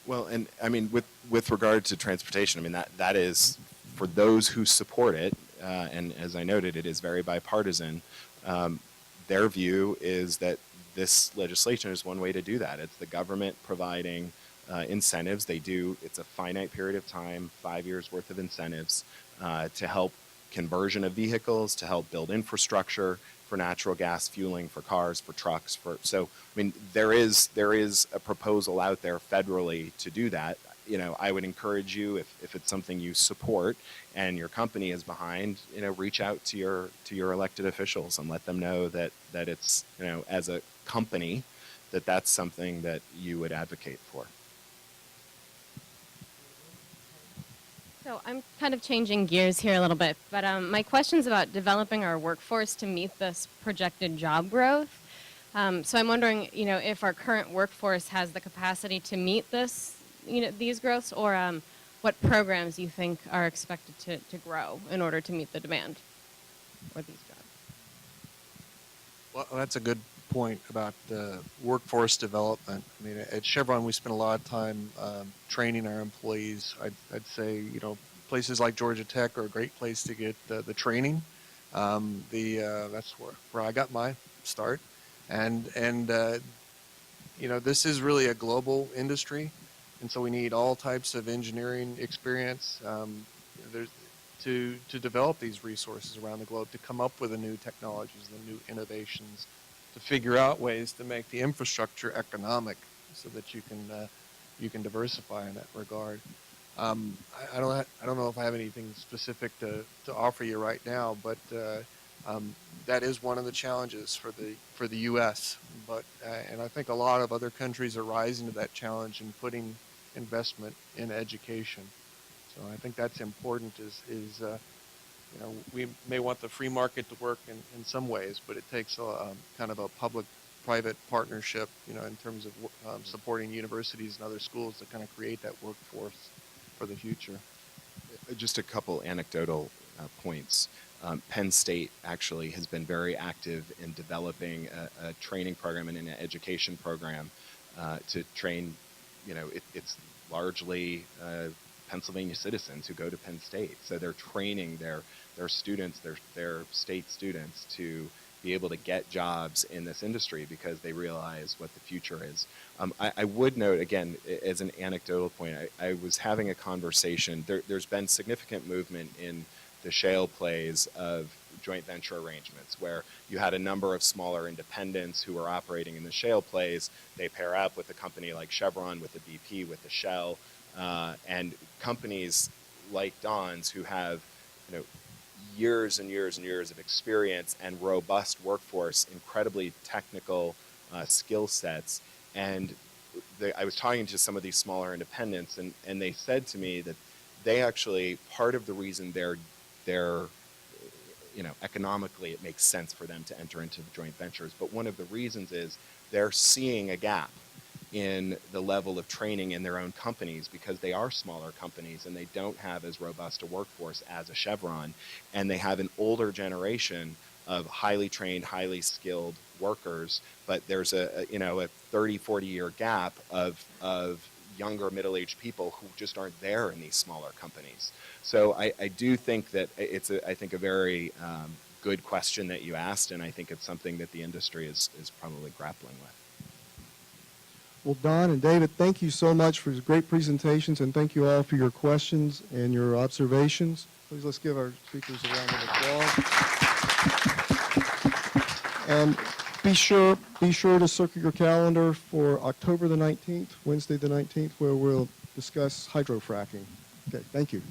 D: Well, and I mean, with regard to transportation, I mean, that is, for those who support it, and as I noted, it is very bipartisan, their view is that this legislation is one way to do that. It's the government providing incentives. It's a finite period of time, 5 years worth of incentives to help conversion of vehicles, to help build infrastructure for natural gas fueling for cars, for trucks. So, I mean, there is a proposal out there federally to do that. You know, I would encourage you, if it's something you support and your company is behind, you know, reach out to your elected officials and let them know that it's, you know, as a company, that's something that you would advocate for.
L: So I'm kind of changing gears here a little bit, but my question's about developing our workforce to meet this projected job growth. So I'm wondering, you know, if our current workforce has the capacity to meet this, you know, these growths, or what programs you think are expected to grow in order to meet the demand for these jobs.
C: Well, that's a good point about workforce development. I mean, at Chevron, we spend a lot of time training our employees. I'd say, you know, places like Georgia Tech are a great place to get the training. That's where I got my start. And you know, this is really a global industry, and so we need all types of engineering experience to develop these resources around the globe, to come up with the new technologies, the new innovations, to figure out ways to make the infrastructure economic, so that you can diversify in that regard. I don't know if I have anything specific to offer you right now, but that is one of the challenges for the U.S. But and I think a lot of other countries are rising to that challenge and putting investment in education. So I think that's important. You know, we may want the free market to work in some ways, but it takes kind of a public-private partnership, you know, in terms of supporting universities and other schools to kind of create that workforce for the future.
D: Just a couple anecdotal points. Penn State actually has been very active in developing a training program and an education program to train, you know, it's largely Pennsylvania citizens who go to Penn State. So they're training their students, their state students, to be able to get jobs in this industry because they realize what the future is. I would note, again, as an anecdotal point, I was having a conversation. There's been significant movement in the shale plays of joint venture arrangements where you had a number of smaller independents who were operating in the shale plays. They pair up with a company like Chevron, with the BP, with the Shell, and companies like Don's who have, you know, years and years and years of experience and robust workforce, incredibly technical skill sets. And I was talking to some of these smaller independents, and they said to me that they actually, part of the reason they're you know, economically it makes sense for them to enter into the joint ventures, but one of the reasons is they're seeing a gap in the level of training in their own companies because they are smaller companies and they don't have as robust a workforce as a Chevron, and they have an older generation of highly trained, highly skilled workers, but there's a 30, 40-year gap of younger middle-aged people who just aren't there in these smaller companies. So I do think that it's a very good question that you asked, and I think it's something that the industry is probably grappling with.
A: Well, Don and David, thank you so much for great presentations, and thank you all for your questions and your observations. Please, let's give our speakers a round of applause. And Be sure to circle your calendar for October the 19th, Wednesday the 19th, where we'll discuss hydrofracking. Okay, thank you.